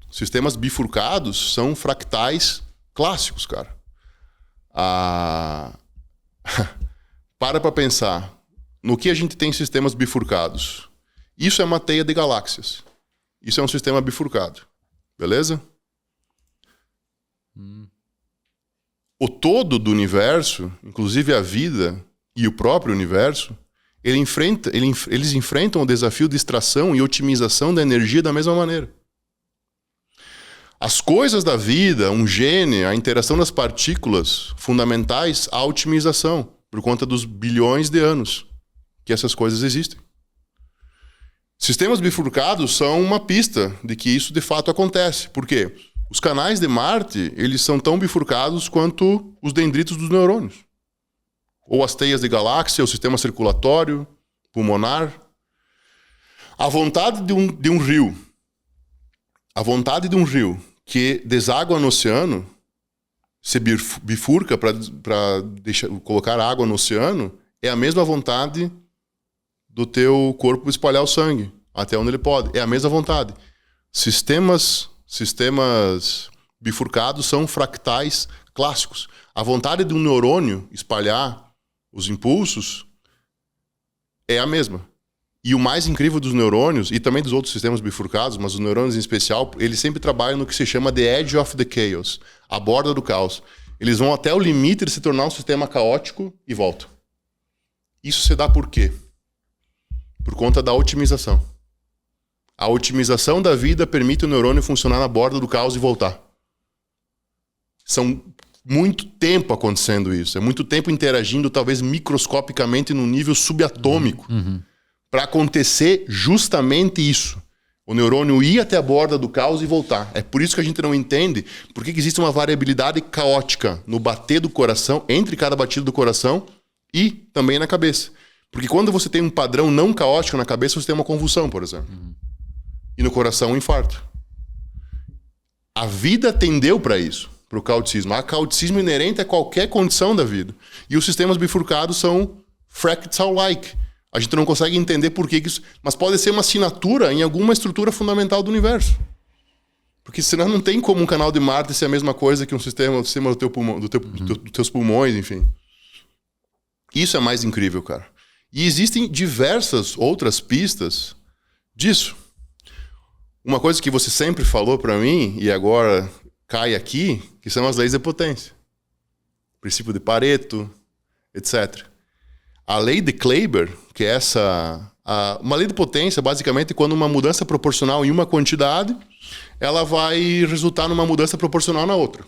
[SPEAKER 2] Sistemas bifurcados são fractais clássicos, cara. Para pensar no que a gente tem sistemas bifurcados. Isso é uma teia de galáxias. Isso é um sistema bifurcado. Beleza? O todo do universo, inclusive a vida e o próprio universo, eles enfrentam o desafio de extração e otimização da energia da mesma maneira. As coisas da vida, um gene, a interação das partículas fundamentais à otimização, por conta dos bilhões de anos que essas coisas existem. Sistemas bifurcados são uma pista de que isso de fato acontece. Por quê? Os canais de Marte, eles são tão bifurcados quanto os dendritos dos neurônios. Ou as teias de galáxia, o sistema circulatório, pulmonar. A vontade de um rio, que deságua no oceano, se bifurca para colocar água no oceano, é a mesma vontade do teu corpo espalhar o sangue até onde ele pode. É a mesma vontade. Sistemas bifurcados são fractais clássicos. A vontade de um neurônio espalhar os impulsos é a mesma. E o mais incrível dos neurônios, e também dos outros sistemas bifurcados, mas os neurônios em especial, eles sempre trabalham no que se chama the edge of the chaos, a borda do caos. Eles vão até o limite de se tornar um sistema caótico e voltam. Isso se dá por quê? Por conta da otimização. A otimização da vida permite o neurônio funcionar na borda do caos e voltar. São muito tempo acontecendo isso. É muito tempo interagindo, talvez microscopicamente, num nível subatômico. Para acontecer justamente isso. O neurônio ir até a borda do caos e voltar. É por isso que a gente não entende por que existe uma variabilidade caótica no bater do coração, entre cada batido do coração e também na cabeça. Porque quando você tem um padrão não caótico na cabeça, você tem uma convulsão, por exemplo. E no coração, um infarto. A vida tendeu para isso, para o caoticismo. Há caoticismo inerente a qualquer condição da vida. E os sistemas bifurcados são fractal-like. A gente não consegue entender por que isso... Mas pode ser uma assinatura em alguma estrutura fundamental do universo. Porque senão não tem como um canal de Marte ser a mesma coisa que um sistema do teu pulmão, dos teus pulmões, enfim. Isso é mais incrível, cara. E existem diversas outras pistas disso. Uma coisa que você sempre falou para mim, e agora cai aqui, que são as leis de potência. Princípio de Pareto, etc. A lei de Kleiber, que é uma lei de potência, basicamente, quando uma mudança proporcional em uma quantidade, ela vai resultar numa mudança proporcional na outra.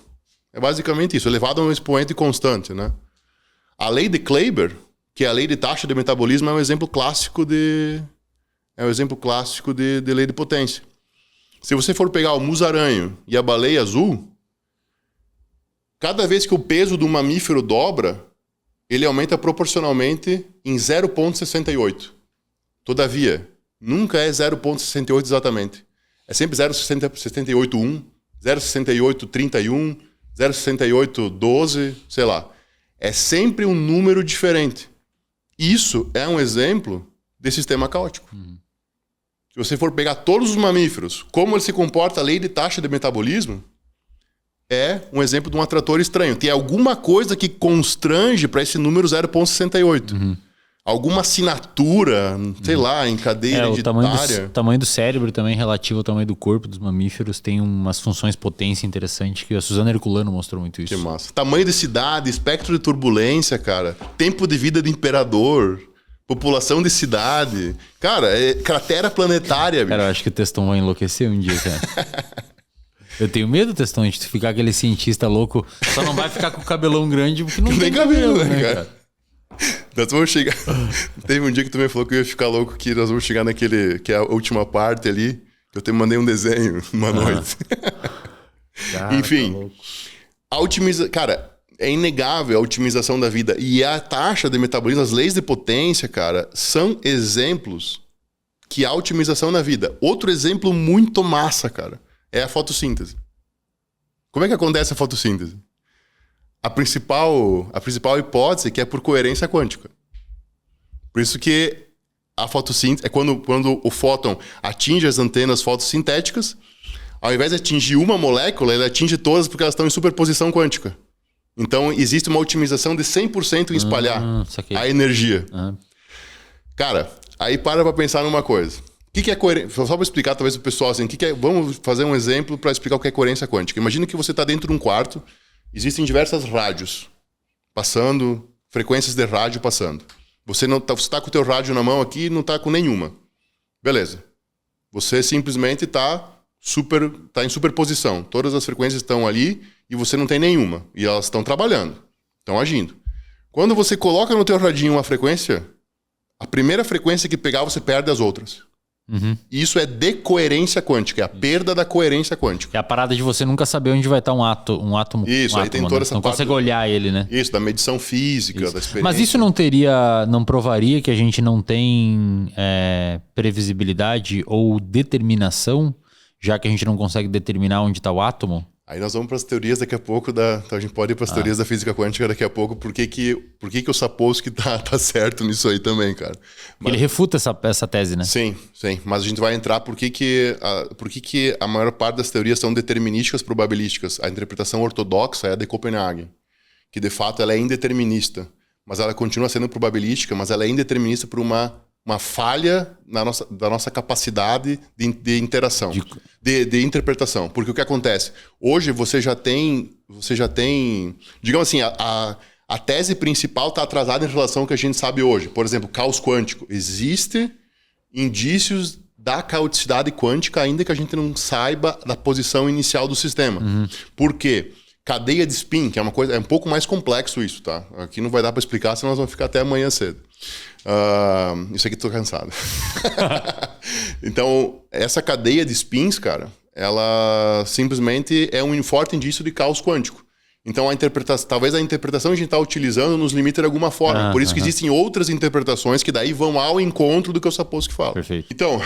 [SPEAKER 2] É basicamente isso, elevado a um expoente constante, né? A lei de Kleiber, que é a lei de taxa de metabolismo, é um exemplo clássico de lei de potência. Se você for pegar o musaranho e a baleia azul, cada vez que o peso do mamífero dobra, ele aumenta proporcionalmente em 0,68. Todavia, nunca é 0,68 exatamente. É sempre 0,68,1, 0,68,31, 0,68,12, sei lá. É sempre um número diferente. Isso é um exemplo de sistema caótico. Se você for pegar todos os mamíferos, como ele se comporta a lei de taxa de metabolismo, é um exemplo de um atrator estranho. Tem alguma coisa que constrange para esse número 0,68. Alguma assinatura, sei lá, em cadeia hereditária.
[SPEAKER 1] O tamanho do cérebro também, relativo ao tamanho do corpo dos mamíferos, tem umas funções potência interessantes que a Suzana Herculano mostrou muito isso.
[SPEAKER 2] Que massa. Tamanho de cidade, espectro de turbulência, cara. Tempo de vida de imperador. População de cidade. Cara, é cratera planetária. Bicho.
[SPEAKER 1] Cara, eu acho que o Teston vai enlouquecer um dia, cara. Eu tenho medo, Teston, de ficar aquele cientista louco. Só não vai ficar com o cabelão grande porque não tem cabelo, né, cara?
[SPEAKER 2] Nós vamos chegar... Teve um dia que tu me falou que eu ia ficar louco, que nós vamos chegar naquele... Que é a última parte ali, que eu te mandei um desenho uma noite. Cara, enfim. Tá cara, é inegável a otimização da vida. E a taxa de metabolismo, as leis de potência, cara, são exemplos que há otimização na vida. Outro exemplo muito massa, cara, é a fotossíntese. Como é que acontece a fotossíntese? A principal hipótese é que é por coerência quântica. Por isso que a fotossíntese é quando o fóton atinge as antenas fotossintéticas, ao invés de atingir uma molécula, ele atinge todas porque elas estão em superposição quântica. Então, existe uma otimização de 100% em espalhar a energia. Cara, aí para pensar numa coisa. O que é coerência? Só para explicar, talvez, para o pessoal, assim, vamos fazer um exemplo para explicar o que é coerência quântica. Imagina que você está dentro de um quarto, existem diversas rádios passando, frequências de rádio passando. Você está com o teu rádio na mão aqui e não está com nenhuma. Beleza. Você simplesmente está tá em superposição. Todas as frequências estão ali e você não tem nenhuma. E elas estão trabalhando, estão agindo. Quando você coloca no teu radinho uma frequência, a primeira frequência que pegar, você perde as outras. Isso é decoerência quântica, é a perda da coerência quântica.
[SPEAKER 1] É a parada de você nunca saber onde vai estar um átomo.
[SPEAKER 2] Isso, aí tem toda essa
[SPEAKER 1] Não
[SPEAKER 2] parte
[SPEAKER 1] consegue olhar ele, né?
[SPEAKER 2] Isso, da medição física, da experiência.
[SPEAKER 1] Mas isso não provaria que a gente não tem previsibilidade ou determinação, já que a gente não consegue determinar onde está o átomo?
[SPEAKER 2] Aí nós vamos para as teorias daqui a pouco, então a gente pode ir para as teorias da física quântica daqui a pouco, por que o Sapolsky tá certo nisso aí também, cara.
[SPEAKER 1] Ele refuta essa tese, né?
[SPEAKER 2] Sim, mas a gente vai entrar por que a maior parte das teorias são determinísticas probabilísticas. A interpretação ortodoxa é a de Copenhague, que de fato ela é indeterminista, mas ela continua sendo probabilística, mas ela é indeterminista por uma falha da nossa capacidade de interação, de interpretação. Porque o que acontece? Hoje você já tem digamos assim, a tese principal está atrasada em relação ao que a gente sabe hoje. Por exemplo, caos quântico. Existem indícios da caoticidade quântica, ainda que a gente não saiba da posição inicial do sistema. Por quê? Cadeia de spin, que é uma coisa, é um pouco mais complexo isso, tá? Aqui não vai dar para explicar, senão nós vamos ficar até amanhã cedo. Isso aqui tô cansado. Então, essa cadeia de spins, cara, ela simplesmente é um forte indício de caos quântico. Então, talvez a interpretação que a gente está utilizando nos limite de alguma forma. Por isso que existem outras interpretações que daí vão ao encontro do que o Sapolsky fala.
[SPEAKER 1] Perfeito.
[SPEAKER 2] Então,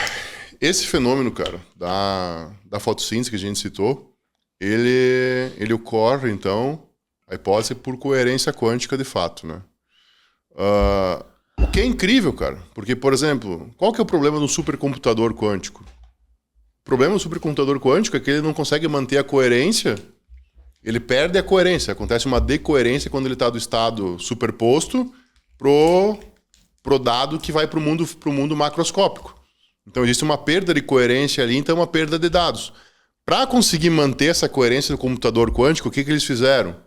[SPEAKER 2] esse fenômeno, cara, da fotossíntese que a gente citou, ele ocorre, então, a hipótese por coerência quântica de fato, né? O que é incrível, cara, porque, por exemplo, qual que é o problema do supercomputador quântico? O problema do supercomputador quântico é que ele não consegue manter a coerência, ele perde a coerência, acontece uma decoerência quando ele está do estado superposto pro dado que vai pro mundo macroscópico. Então existe uma perda de coerência ali, então uma perda de dados. Para conseguir manter essa coerência do computador quântico, o que eles fizeram?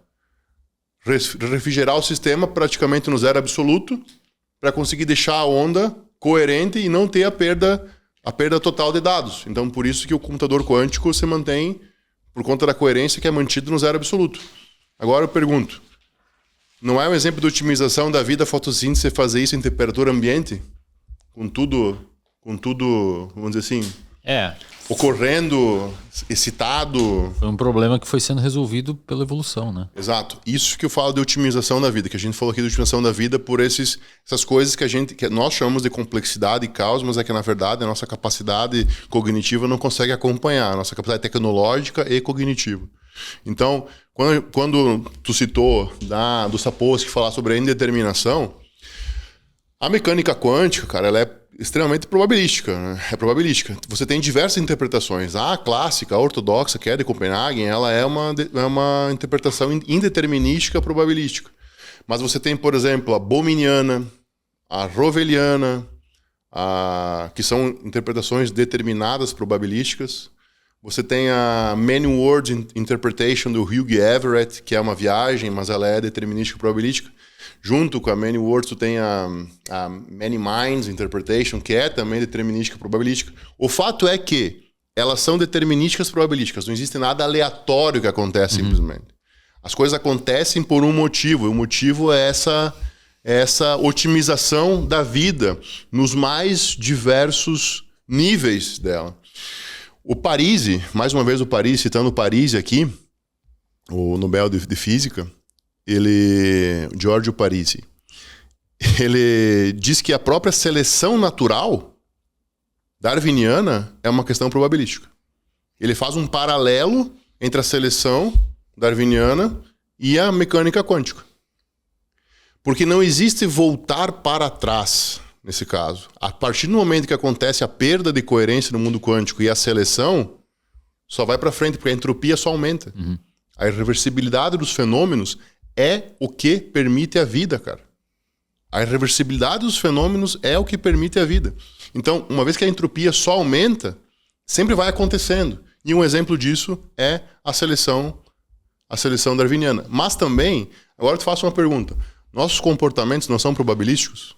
[SPEAKER 2] Refrigerar o sistema praticamente no zero absoluto, para conseguir deixar a onda coerente e não ter a perda total de dados. Então, por isso que o computador quântico se mantém por conta da coerência que é mantido no zero absoluto. Agora eu pergunto, não é um exemplo de otimização da vida a fotossíntese fazer isso em temperatura ambiente? Com tudo, vamos dizer assim, ocorrendo, excitado.
[SPEAKER 1] Foi um problema que foi sendo resolvido pela evolução, né?
[SPEAKER 2] Exato. Isso que eu falo de otimização da vida, que a gente falou aqui de otimização da vida por essas coisas que nós chamamos de complexidade e caos, mas é que, na verdade, a nossa capacidade cognitiva não consegue acompanhar, a nossa capacidade tecnológica e cognitiva. Então, quando tu citou do Sapolsky falar sobre a indeterminação, a mecânica quântica, cara, ela é extremamente probabilística, né? É probabilística. Você tem diversas interpretações. A clássica, a ortodoxa, que é de Copenhague, ela é uma interpretação indeterminística probabilística. Mas você tem, por exemplo, a Bominiana, a Roveliana, que são interpretações determinadas probabilísticas. Você tem a Many Worlds Interpretation do Hugh Everett, que é uma viagem, mas ela é determinística probabilística. Junto com a Many Worlds, tu tem a Many Minds Interpretation, que é também determinística probabilística. O fato é que elas são determinísticas probabilísticas. Não existe nada aleatório que acontece simplesmente. As coisas acontecem por um motivo. E o motivo é essa otimização da vida nos mais diversos níveis dela. O Parisi, mais uma vez o Parisi, citando o Parisi aqui, o Nobel de Física, Giorgio Parisi, ele diz que a própria seleção natural darwiniana é uma questão probabilística. Ele faz um paralelo entre a seleção darwiniana e a mecânica quântica. Porque não existe voltar para trás nesse caso. A partir do momento que acontece a perda de coerência no mundo quântico e a seleção, só vai para frente, porque a entropia só aumenta. A irreversibilidade dos fenômenos é o que permite a vida, cara. A irreversibilidade dos fenômenos é o que permite a vida. Então, uma vez que a entropia só aumenta, sempre vai acontecendo. E um exemplo disso é a seleção darwiniana. Mas também, agora eu te faço uma pergunta. Nossos comportamentos não são probabilísticos?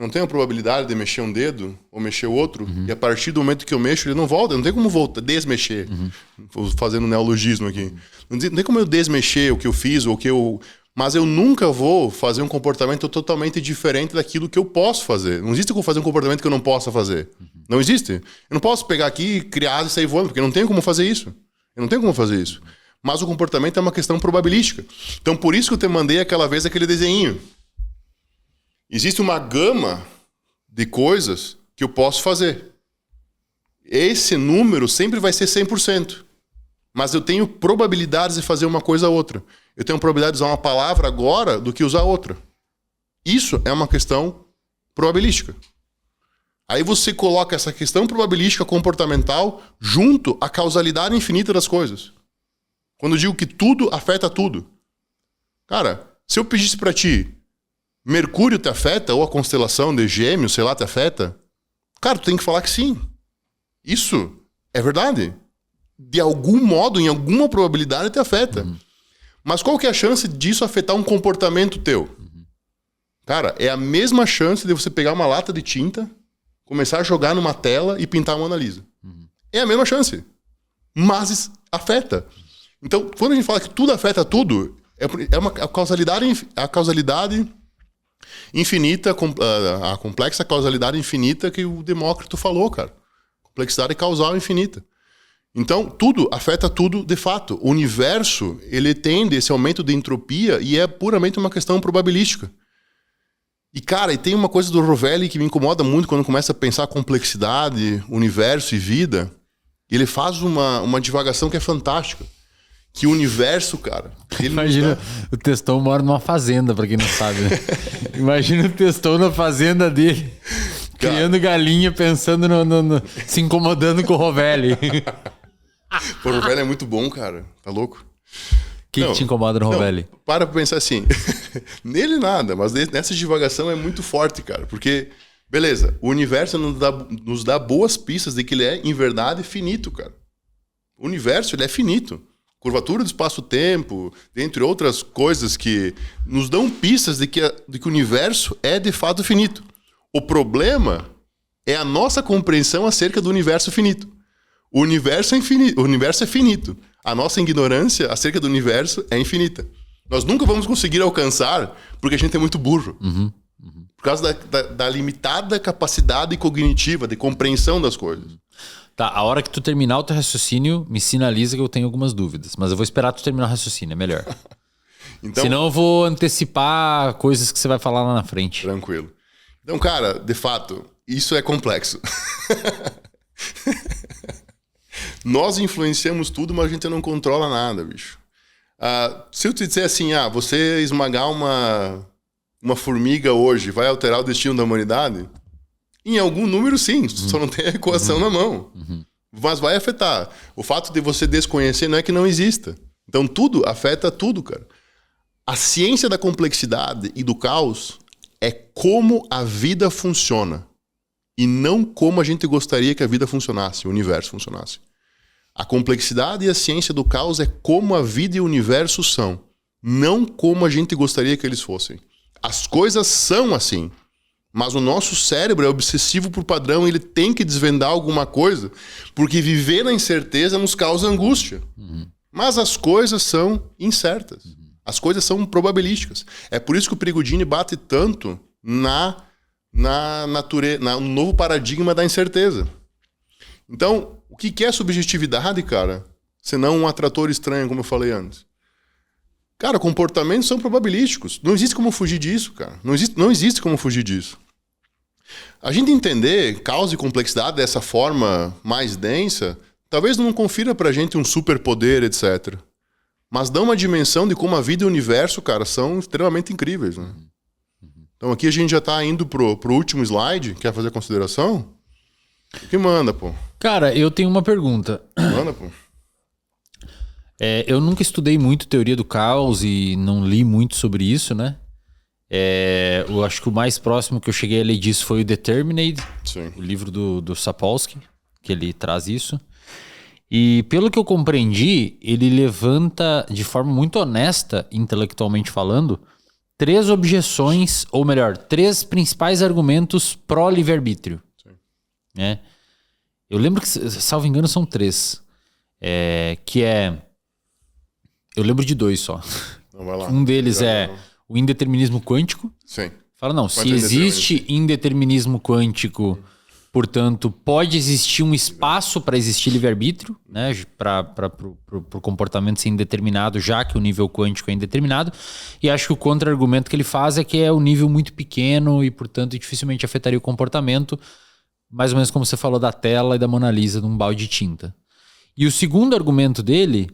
[SPEAKER 2] Eu não tenho a probabilidade de mexer um dedo ou mexer o outro, e a partir do momento que eu mexo, ele não volta. Não tem como voltar, desmexer. Fazendo neologismo aqui. Não tem como eu desmexer o que eu fiz ou o que eu... Mas eu nunca vou fazer um comportamento totalmente diferente daquilo que eu posso fazer. Não existe como fazer um comportamento que eu não possa fazer. Não existe. Eu não posso pegar aqui, criar e sair voando, porque eu não tenho como fazer isso. Eu não tenho como fazer isso. Mas o comportamento é uma questão probabilística. Então, por isso que eu te mandei aquela vez aquele desenho. Existe uma gama de coisas que eu posso fazer. Esse número sempre vai ser 100%. Mas eu tenho probabilidades de fazer uma coisa ou outra. Eu tenho probabilidade de usar uma palavra agora do que usar outra. Isso é uma questão probabilística. Aí você coloca essa questão probabilística comportamental junto à causalidade infinita das coisas. Quando eu digo que tudo afeta tudo. Cara, se eu pedisse pra ti, Mercúrio te afeta, ou a constelação de Gêmeos, sei lá, te afeta, cara, tu tem que falar que sim. Isso é verdade. De algum modo, em alguma probabilidade, te afeta. Mas qual que é a chance disso afetar um comportamento teu? Cara, é a mesma chance de você pegar uma lata de tinta, começar a jogar numa tela e pintar uma Mona Lisa. É a mesma chance. Mas afeta. Então, quando a gente fala que tudo afeta tudo, a causalidade infinita, a complexa causalidade infinita que o Demócrito falou, cara. Complexidade causal infinita. Então, tudo afeta tudo de fato. O universo, ele tende esse aumento de entropia e é puramente uma questão probabilística. E, cara, e tem uma coisa do Rovelli que me incomoda muito quando começa a pensar complexidade, universo e vida. Ele faz uma divagação que é fantástica. Que o universo, cara...
[SPEAKER 1] Imagina, o Testão mora numa fazenda, pra quem não sabe, né? Imagina o Testão na fazenda dele, cara, criando galinha, pensando se incomodando com o Rovelli.
[SPEAKER 2] Pô, o Rovelli é muito bom, cara. Tá louco?
[SPEAKER 1] O que te incomoda no Rovelli?
[SPEAKER 2] Para pensar assim. Nele nada, mas nessa divagação é muito forte, cara. Porque, beleza, o universo nos dá boas pistas de que ele é, em verdade, finito, cara. O universo, ele é finito. Curvatura do espaço-tempo, dentre outras coisas que nos dão pistas de que o universo é, de fato, finito. O problema é a nossa compreensão acerca do universo finito. O universo é finito. A nossa ignorância acerca do universo é infinita. Nós nunca vamos conseguir alcançar porque a gente é muito burro. Por causa da limitada capacidade cognitiva de compreensão das coisas.
[SPEAKER 1] Tá, a hora que tu terminar o teu raciocínio, me sinaliza que eu tenho algumas dúvidas. Mas eu vou esperar tu terminar o raciocínio, é melhor. Então, senão eu vou antecipar coisas que você vai falar lá na frente.
[SPEAKER 2] Tranquilo. Então, cara, de fato, isso é complexo. Nós influenciamos tudo, mas a gente não controla nada, bicho. Se eu te disser assim, você esmagar uma formiga hoje vai alterar o destino da humanidade? Em algum número, sim. Só não tem a equação na mão. Mas vai afetar. O fato de você desconhecer não é que não exista. Então, tudo afeta tudo, cara. A ciência da complexidade e do caos é como a vida funciona. E não como a gente gostaria que a vida funcionasse, o universo funcionasse. A complexidade e a ciência do caos é como a vida e o universo são. Não como a gente gostaria que eles fossem. As coisas são assim. Mas o nosso cérebro é obsessivo por padrão, ele tem que desvendar alguma coisa, porque viver na incerteza nos causa angústia. Mas as coisas são incertas. As coisas são probabilísticas. É por isso que o Perugini bate tanto no novo paradigma da incerteza. Então, o que é subjetividade, cara? Senão um atrator estranho, como eu falei antes. Cara, comportamentos são probabilísticos. Não existe como fugir disso, cara. Não existe como fugir disso. A gente entender causa e complexidade dessa forma mais densa, talvez não confira pra gente um superpoder, etc. Mas dá uma dimensão de como a vida e o universo, cara, são extremamente incríveis, né? Então aqui a gente já tá indo pro último slide. Quer fazer a consideração? O que manda, pô? Cara,
[SPEAKER 1] eu tenho uma pergunta.
[SPEAKER 2] Manda, pô.
[SPEAKER 1] Eu nunca estudei muito teoria do caos e não li muito sobre isso, né? Eu acho que o mais próximo que eu cheguei a ler disso foi o Determinate,
[SPEAKER 2] sim,
[SPEAKER 1] o livro do Sapolsky, que ele traz isso. E pelo que eu compreendi, ele levanta de forma muito honesta, intelectualmente falando, 3 objeções, ou melhor, 3 principais argumentos pró-livre-arbítrio. Né? Eu lembro que, salvo engano, são 3. Eu lembro de 2 só.
[SPEAKER 2] Não, vai lá.
[SPEAKER 1] Um deles é o indeterminismo quântico.
[SPEAKER 2] Sim.
[SPEAKER 1] Fala, não, se existe indeterminismo quântico, portanto, pode existir um espaço para existir livre-arbítrio, né, para o comportamento ser indeterminado, já que o nível quântico é indeterminado. E acho que o contra-argumento que ele faz é que é um nível muito pequeno e, portanto, dificilmente afetaria o comportamento, mais ou menos como você falou da tela e da Mona Lisa num balde de tinta. E o segundo argumento dele,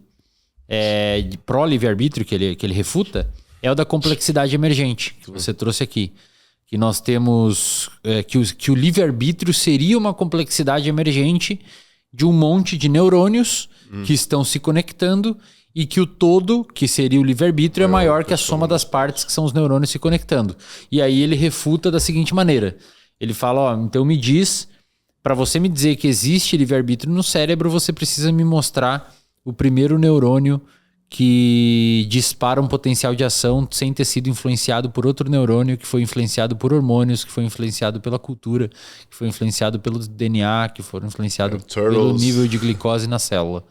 [SPEAKER 1] de pró-livre-arbítrio, que ele refuta, é o da complexidade emergente, que você trouxe aqui. Que nós temos que o livre-arbítrio seria uma complexidade emergente de um monte de neurônios que estão se conectando e que o todo, que seria o livre-arbítrio, é maior que a soma das partes, que são os neurônios se conectando. E aí ele refuta da seguinte maneira. Ele fala, então me diz, para você me dizer que existe livre-arbítrio no cérebro, você precisa me mostrar o primeiro neurônio que dispara um potencial de ação sem ter sido influenciado por outro neurônio, que foi influenciado por hormônios, que foi influenciado pela cultura, que foi influenciado pelo DNA, que foram influenciados pelo nível de glicose na célula.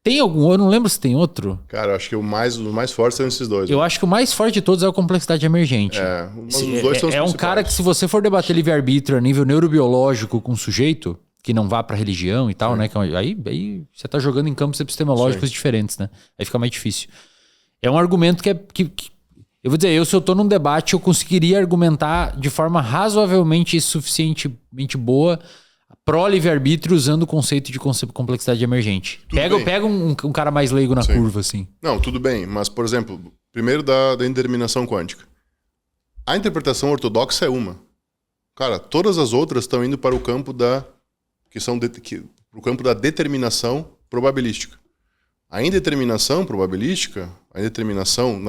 [SPEAKER 1] Tem algum? Eu não lembro se tem outro.
[SPEAKER 2] Cara, eu acho que os mais fortes são esses dois.
[SPEAKER 1] Eu acho que o mais forte de todos é a complexidade emergente.
[SPEAKER 2] Mas os dois são os
[SPEAKER 1] um cara que, se você for debater livre-arbítrio a nível neurobiológico com um sujeito que não vá pra religião e tal, né? Aí você tá jogando em campos epistemológicos diferentes, né? Aí fica mais difícil. É um argumento que eu vou dizer, se eu tô num debate, eu conseguiria argumentar de forma razoavelmente suficientemente boa pró-livre-arbítrio usando o conceito de complexidade emergente. Pega um cara mais leigo na curva, assim.
[SPEAKER 2] Não, tudo bem. Mas, por exemplo, primeiro da indeterminação quântica. A interpretação ortodoxa é uma. Cara, todas as outras estão indo para o campo o campo da determinação probabilística. A indeterminação não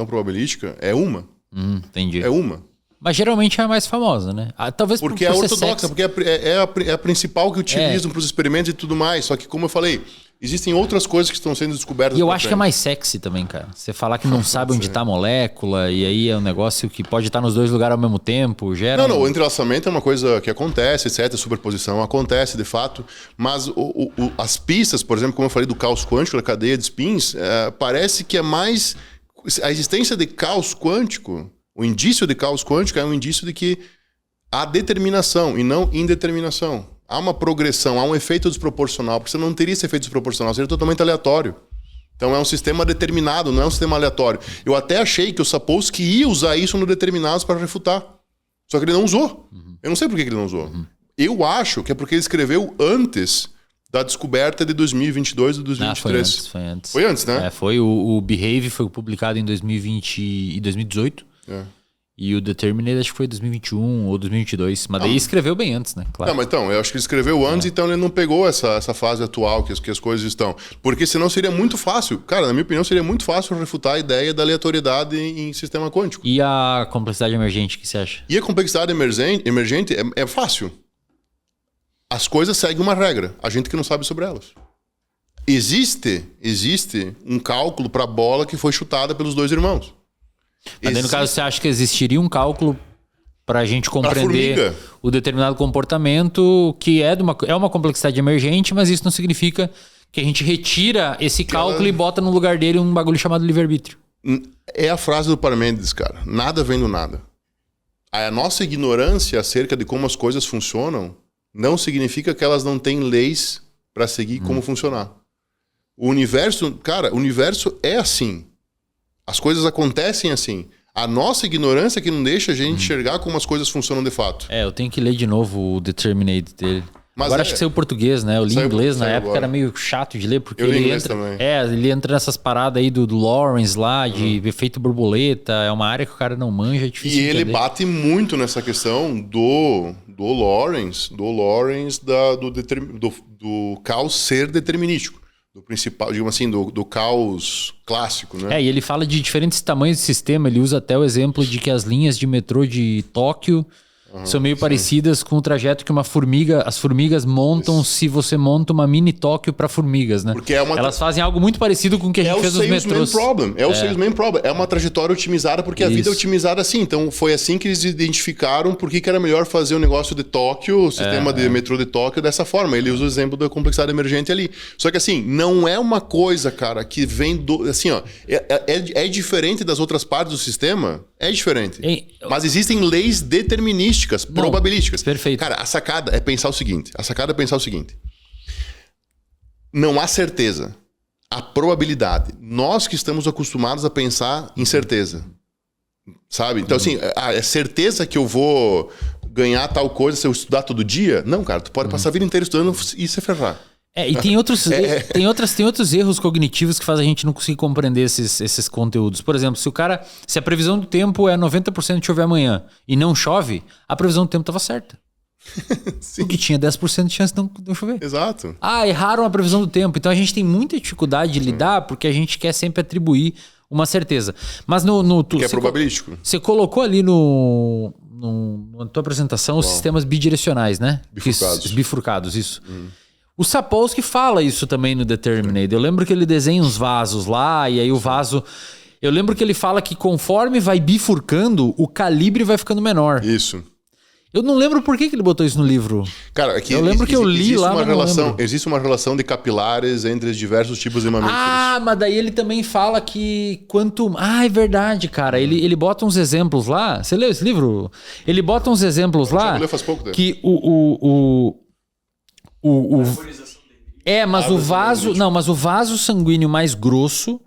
[SPEAKER 2] probabilística é uma.
[SPEAKER 1] Entendi.
[SPEAKER 2] É uma.
[SPEAKER 1] Mas geralmente é a mais famosa, né? Talvez
[SPEAKER 2] porque é ortodoxa, porque é a principal que utilizam para os experimentos e tudo mais. Só que, como eu falei, existem outras coisas que estão sendo descobertas.
[SPEAKER 1] E eu acho que é mais sexy também, cara. Você falar que não sabe onde está a molécula, e aí é um negócio que pode estar nos dois lugares ao mesmo tempo,
[SPEAKER 2] Não, o entrelaçamento é uma coisa que acontece, etc. A superposição acontece, de fato. Mas as pistas, por exemplo, como eu falei do caos quântico, da cadeia de spins, parece que é mais... A existência de caos quântico, o indício de caos quântico é um indício de que há determinação e não indeterminação. Há uma progressão, há um efeito desproporcional, porque você não teria esse efeito desproporcional, seria totalmente aleatório. Então é um sistema determinado, não é um sistema aleatório. Eu até achei que o Sapolsky ia usar isso no determinados para refutar. Só que ele não usou. Eu não sei por que ele não usou. Eu acho que é porque ele escreveu antes da descoberta de 2022 e 2023.
[SPEAKER 1] Foi antes.
[SPEAKER 2] Foi antes, né?
[SPEAKER 1] O Behave foi publicado em 2020 e 2018. E o Determinate acho que foi 2021 ou 2022. Mas daí escreveu bem antes, né? Claro.
[SPEAKER 2] Não, mas então, eu acho que ele escreveu antes, então ele não pegou essa fase atual que as coisas estão. Porque senão seria muito fácil. Cara, na minha opinião, seria muito fácil refutar a ideia da aleatoriedade em sistema quântico.
[SPEAKER 1] E a complexidade emergente, o que você acha?
[SPEAKER 2] E a complexidade emergente é fácil. As coisas seguem uma regra. A gente que não sabe sobre elas. Existe um cálculo para a bola que foi chutada pelos dois irmãos.
[SPEAKER 1] Mas daí, no caso, você acha que existiria um cálculo para a gente compreender o determinado comportamento que é uma complexidade emergente, mas isso não significa que a gente retira esse cálculo e bota no lugar dele um bagulho chamado livre-arbítrio.
[SPEAKER 2] É a frase do Parmênides, cara. Nada vem do nada. A nossa ignorância acerca de como as coisas funcionam não significa que elas não têm leis para seguir como funcionar. O universo é assim. As coisas acontecem assim. A nossa ignorância que não deixa a gente enxergar como as coisas funcionam de fato.
[SPEAKER 1] Eu tenho que ler de novo o Determinate dele. Mas agora acho que saiu português, né? Eu li inglês na época, era meio chato de ler, porque ele entra nessas paradas aí do Lawrence lá, de efeito borboleta, é uma área que o cara não manja, é difícil de entender.
[SPEAKER 2] Ele bate muito nessa questão do Lawrence, do caos ser determinístico. Do principal, digamos assim, do caos clássico, né?
[SPEAKER 1] E ele fala de diferentes tamanhos de sistema, ele usa até o exemplo de que as linhas de metrô de Tóquio são meio parecidas com o trajeto que as formigas montam se você monta uma mini Tóquio para formigas, né?
[SPEAKER 2] Porque
[SPEAKER 1] elas fazem algo muito parecido com o que a gente fez nos metrôs.
[SPEAKER 2] É o salesman problem. É uma trajetória otimizada porque a vida é otimizada assim. Então foi assim que eles identificaram por que era melhor fazer o negócio de Tóquio, o sistema de metrô de Tóquio dessa forma. Ele usa o exemplo da complexidade emergente ali. Só que assim, não é uma coisa, cara, que vem do... Assim, ó, é diferente das outras partes do sistema? É diferente. Mas existem leis determinísticas, probabilísticas.
[SPEAKER 1] Perfeito.
[SPEAKER 2] Cara, a sacada é pensar o seguinte. Não há certeza. A probabilidade. Nós que estamos acostumados a pensar em certeza. Sabe? Então, assim, é certeza que eu vou ganhar tal coisa se eu estudar todo dia? Não, cara. Tu pode passar a vida inteira estudando e se ferrar.
[SPEAKER 1] E tem outros, tem outros erros cognitivos que fazem a gente não conseguir compreender esses conteúdos. Por exemplo, se a previsão do tempo é 90% de chover amanhã e não chove, a previsão do tempo estava certa. Porque tinha 10% de chance de não chover.
[SPEAKER 2] Exato.
[SPEAKER 1] Erraram a previsão do tempo. Então a gente tem muita dificuldade de lidar porque a gente quer sempre atribuir uma certeza. Mas
[SPEAKER 2] que é probabilístico.
[SPEAKER 1] Você colocou ali na tua apresentação os sistemas bidirecionais, né? Bifurcados, isso. O Sapolsky fala isso também no Determinate. Eu lembro que ele desenha uns vasos lá, e aí o vaso... Eu lembro que ele fala que conforme vai bifurcando, o calibre vai ficando menor.
[SPEAKER 2] Isso.
[SPEAKER 1] Eu não lembro por que ele botou isso no livro.
[SPEAKER 2] Cara, aqui
[SPEAKER 1] eu lembro que eu li lá, mas não lembro.
[SPEAKER 2] Existe uma relação de capilares entre os diversos tipos de mamíferos.
[SPEAKER 1] Mas daí ele também fala que quanto... é verdade, cara. Ele bota uns exemplos lá. Você leu esse livro? Ele bota uns exemplos lá
[SPEAKER 2] faz pouco tempo.
[SPEAKER 1] Que mas o vaso... Não, mas o vaso sanguíneo mais grosso,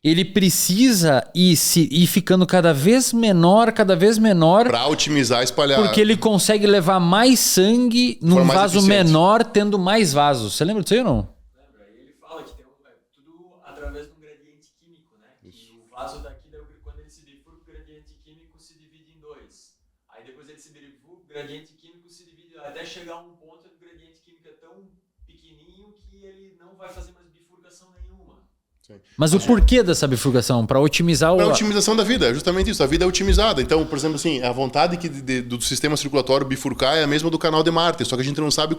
[SPEAKER 1] ele precisa ir ficando cada vez menor...
[SPEAKER 2] Pra otimizar e espalhar.
[SPEAKER 1] Porque ele consegue levar mais sangue num vaso menor, tendo mais vasos. Você lembra disso aí ou não?
[SPEAKER 3] Lembra? Ele fala que tem tudo através de um gradiente químico, né? Que o vaso daqui, quando ele se bifurca, o gradiente químico se divide em dois. Aí depois ele se bifurca, o gradiente químico se divide até chegar a um ponto onde o gradiente químico é tão pequenininho que ele não vai fazer mais bifurcação nenhuma.
[SPEAKER 2] Sim.
[SPEAKER 1] Mas o porquê dessa bifurcação? Para otimizar
[SPEAKER 2] a otimização da vida, é justamente isso. A vida é otimizada. Então, por exemplo, assim, a vontade do sistema circulatório bifurcar é a mesma do canal de Marte, só que a gente não sabe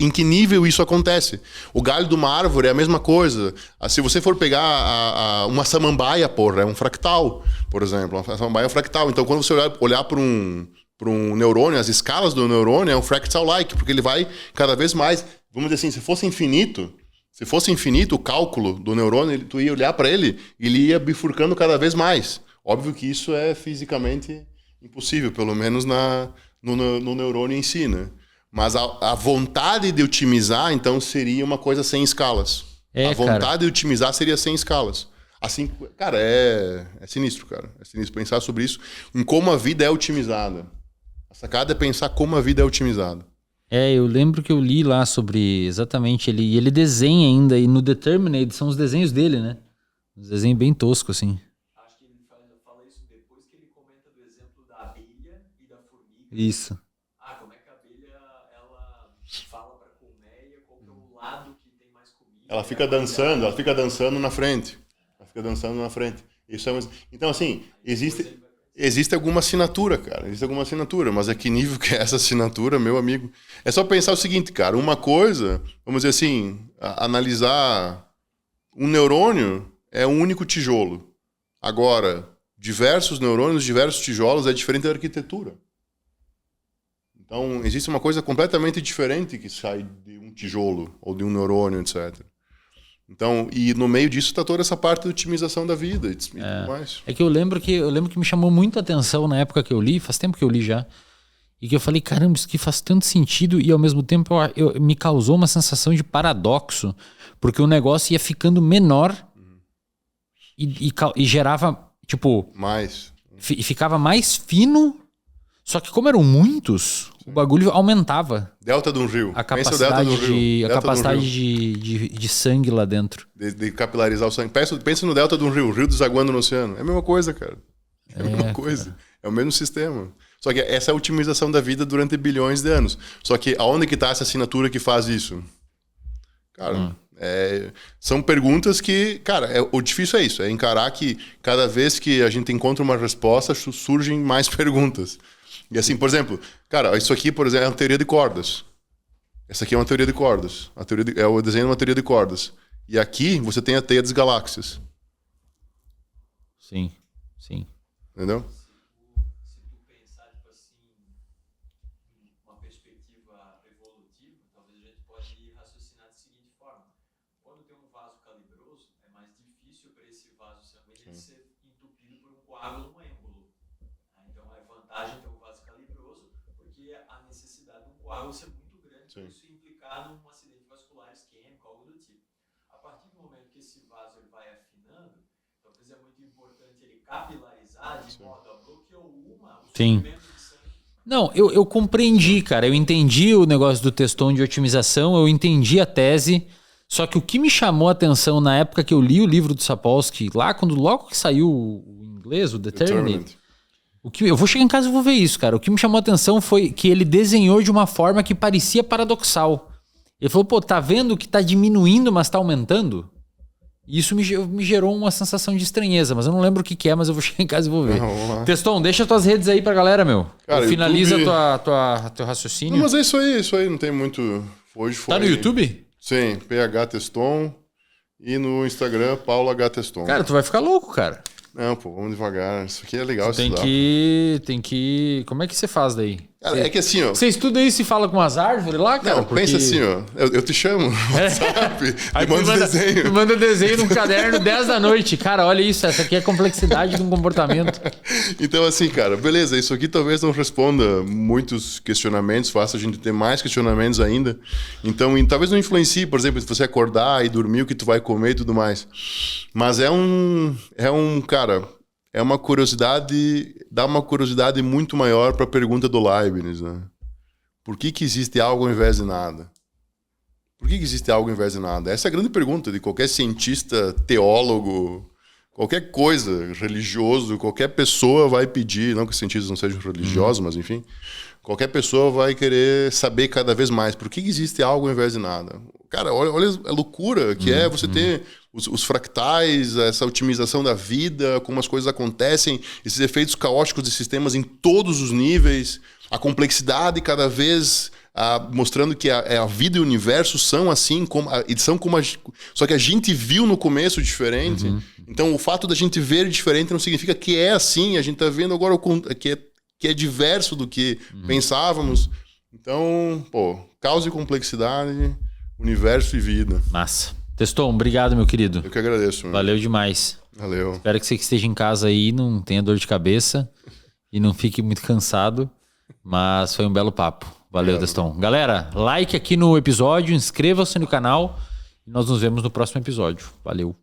[SPEAKER 2] em que nível isso acontece. O galho de uma árvore é a mesma coisa. Se você for pegar uma samambaia, é um fractal, por exemplo. Uma samambaia é um fractal. Então, quando você olhar para um neurônio, as escalas do neurônio é um fractal-like, porque ele vai cada vez mais... Vamos dizer assim, se fosse infinito o cálculo do neurônio, tu ia olhar para ele ia bifurcando cada vez mais. Óbvio que isso é fisicamente impossível, pelo menos no neurônio em si, né? Mas a vontade de otimizar, então, seria uma coisa sem escalas. A vontade de otimizar seria sem escalas. Assim, cara, é sinistro, cara. É sinistro pensar sobre isso, em como a vida é otimizada. A sacada é pensar como a vida é otimizada.
[SPEAKER 1] Eu lembro que eu li lá sobre exatamente ele desenha ainda, e no Determinate são os desenhos dele, né? Uns desenhos bem toscos, assim.
[SPEAKER 3] Acho que ele fala isso depois que ele comenta do exemplo da abelha e da formiga.
[SPEAKER 1] Isso.
[SPEAKER 3] Como é que a abelha, ela fala pra colmeia qual que é o lado que tem mais comida.
[SPEAKER 2] Ela fica dançando na frente. Isso é então, assim, existe alguma assinatura, cara. Mas a que nível que é essa assinatura, meu amigo? É só pensar o seguinte, cara. Uma coisa, vamos dizer assim, analisar um neurônio é um único tijolo. Agora, diversos neurônios, diversos tijolos é diferente da arquitetura. Então, existe uma coisa completamente diferente que sai de um tijolo ou de um neurônio, etc. Então, e no meio disso está toda essa parte de otimização da vida e tudo mais.
[SPEAKER 1] É que eu lembro que me chamou muito a atenção na época que eu li, faz tempo que eu li já, e que eu falei, caramba, isso aqui faz tanto sentido, e ao mesmo tempo me causou uma sensação de paradoxo, porque o negócio ia ficando menor e gerava, tipo...
[SPEAKER 2] Mais.
[SPEAKER 1] E ficava mais fino, só que como eram muitos... O bagulho aumentava.
[SPEAKER 2] Delta de um rio.
[SPEAKER 1] A capacidade de sangue lá dentro.
[SPEAKER 2] De capilarizar o sangue. Pensa no delta de um rio, o rio desaguando no oceano. É a mesma coisa, cara. É a mesma coisa. Cara. É o mesmo sistema. Só que essa é a otimização da vida durante bilhões de anos. Só que aonde que está essa assinatura que faz isso? Cara, são perguntas que... Cara, o difícil é isso. É encarar que cada vez que a gente encontra uma resposta, surgem mais perguntas. E assim, por exemplo, cara, isso aqui, por exemplo, é uma teoria de cordas. Essa aqui é uma teoria de cordas. É o desenho de uma teoria de cordas. E aqui você tem a teia das galáxias.
[SPEAKER 1] Sim, sim.
[SPEAKER 2] Entendeu?
[SPEAKER 3] Se tu pensar, tipo assim, uma perspectiva evolutiva, talvez a gente pode raciocinar da seguinte forma. Quando tem um vaso calibroso, é mais difícil para esse vaso sanguíneo ser entupido por um coágulo no êmbolo. Então, a vantagem ter um vaso calibroso, porque a necessidade de um coágulo ser muito grande, para isso implicar num acidente vascular isquêmico, algo do tipo. A partir do momento que esse vaso ele vai afinando, talvez é muito importante ele capilarizar de modo a bloquear o suprimento de sangue.
[SPEAKER 1] Não, eu compreendi, cara. Eu entendi o negócio do textão de otimização, eu entendi a tese. Só que o que me chamou a atenção na época que eu li o livro do Sapolsky, logo que saiu o inglês, o Determinate, eu vou chegar em casa e vou ver isso, cara. O que me chamou a atenção foi que ele desenhou de uma forma que parecia paradoxal. Ele falou, pô, tá vendo que tá diminuindo, mas tá aumentando? E isso me gerou uma sensação de estranheza, mas eu não lembro o que é, mas eu vou chegar em casa e vou ver. Teston, deixa tuas redes aí pra galera, meu.
[SPEAKER 2] Cara,
[SPEAKER 1] finaliza
[SPEAKER 2] YouTube...
[SPEAKER 1] teu raciocínio.
[SPEAKER 2] Não, mas é isso aí, não tem muito... Hoje foi...
[SPEAKER 1] Tá no YouTube?
[SPEAKER 2] Sim, PH Teston e no Instagram, Paulo H. Teston.
[SPEAKER 1] Cara, tu vai ficar louco, cara.
[SPEAKER 2] Não, pô, vamos devagar. Isso aqui é legal
[SPEAKER 1] tem
[SPEAKER 2] estudar.
[SPEAKER 1] Tem que... Como é que você faz daí?
[SPEAKER 2] Cara, é que assim, ó...
[SPEAKER 1] Você estuda aí e se fala com as árvores lá, cara?
[SPEAKER 2] Não, pensa assim, ó. Eu te chamo no WhatsApp e mando desenho.
[SPEAKER 1] Me manda desenho num caderno 10 da noite. Cara, olha isso. Essa aqui é a complexidade de um comportamento.
[SPEAKER 2] Então, assim, cara, beleza. Isso aqui talvez não responda muitos questionamentos. Faça a gente ter mais questionamentos ainda. Então, talvez não influencie, por exemplo, se você acordar e dormir, o que tu vai comer e tudo mais. Mas cara... É uma curiosidade, dá uma curiosidade muito maior para a pergunta do Leibniz, né? Por que existe algo ao invés de nada? Por que existe algo ao invés de nada? Essa é a grande pergunta de qualquer cientista, teólogo, qualquer coisa, religioso, qualquer pessoa vai pedir, não que os cientistas não sejam religiosos, mas enfim, qualquer pessoa vai querer saber cada vez mais por que existe algo ao invés de nada. Cara, olha a loucura que é você ter os fractais, essa otimização da vida, como as coisas acontecem, esses efeitos caóticos de sistemas em todos os níveis, a complexidade cada vez mostrando que a vida e o universo são assim, só que a gente viu no começo diferente. Então, o fato da gente ver diferente não significa que é assim, a gente está vendo agora que é diverso do que pensávamos. Então, pô, causa e complexidade, universo e vida.
[SPEAKER 1] Massa. Teston, obrigado, meu querido.
[SPEAKER 2] Eu que agradeço.
[SPEAKER 1] Valeu demais.
[SPEAKER 2] Valeu.
[SPEAKER 1] Espero que você que esteja em casa aí não tenha dor de cabeça e não fique muito cansado, mas foi um belo papo. Valeu, Teston. Galera, like aqui no episódio, inscreva-se no canal e nós nos vemos no próximo episódio. Valeu.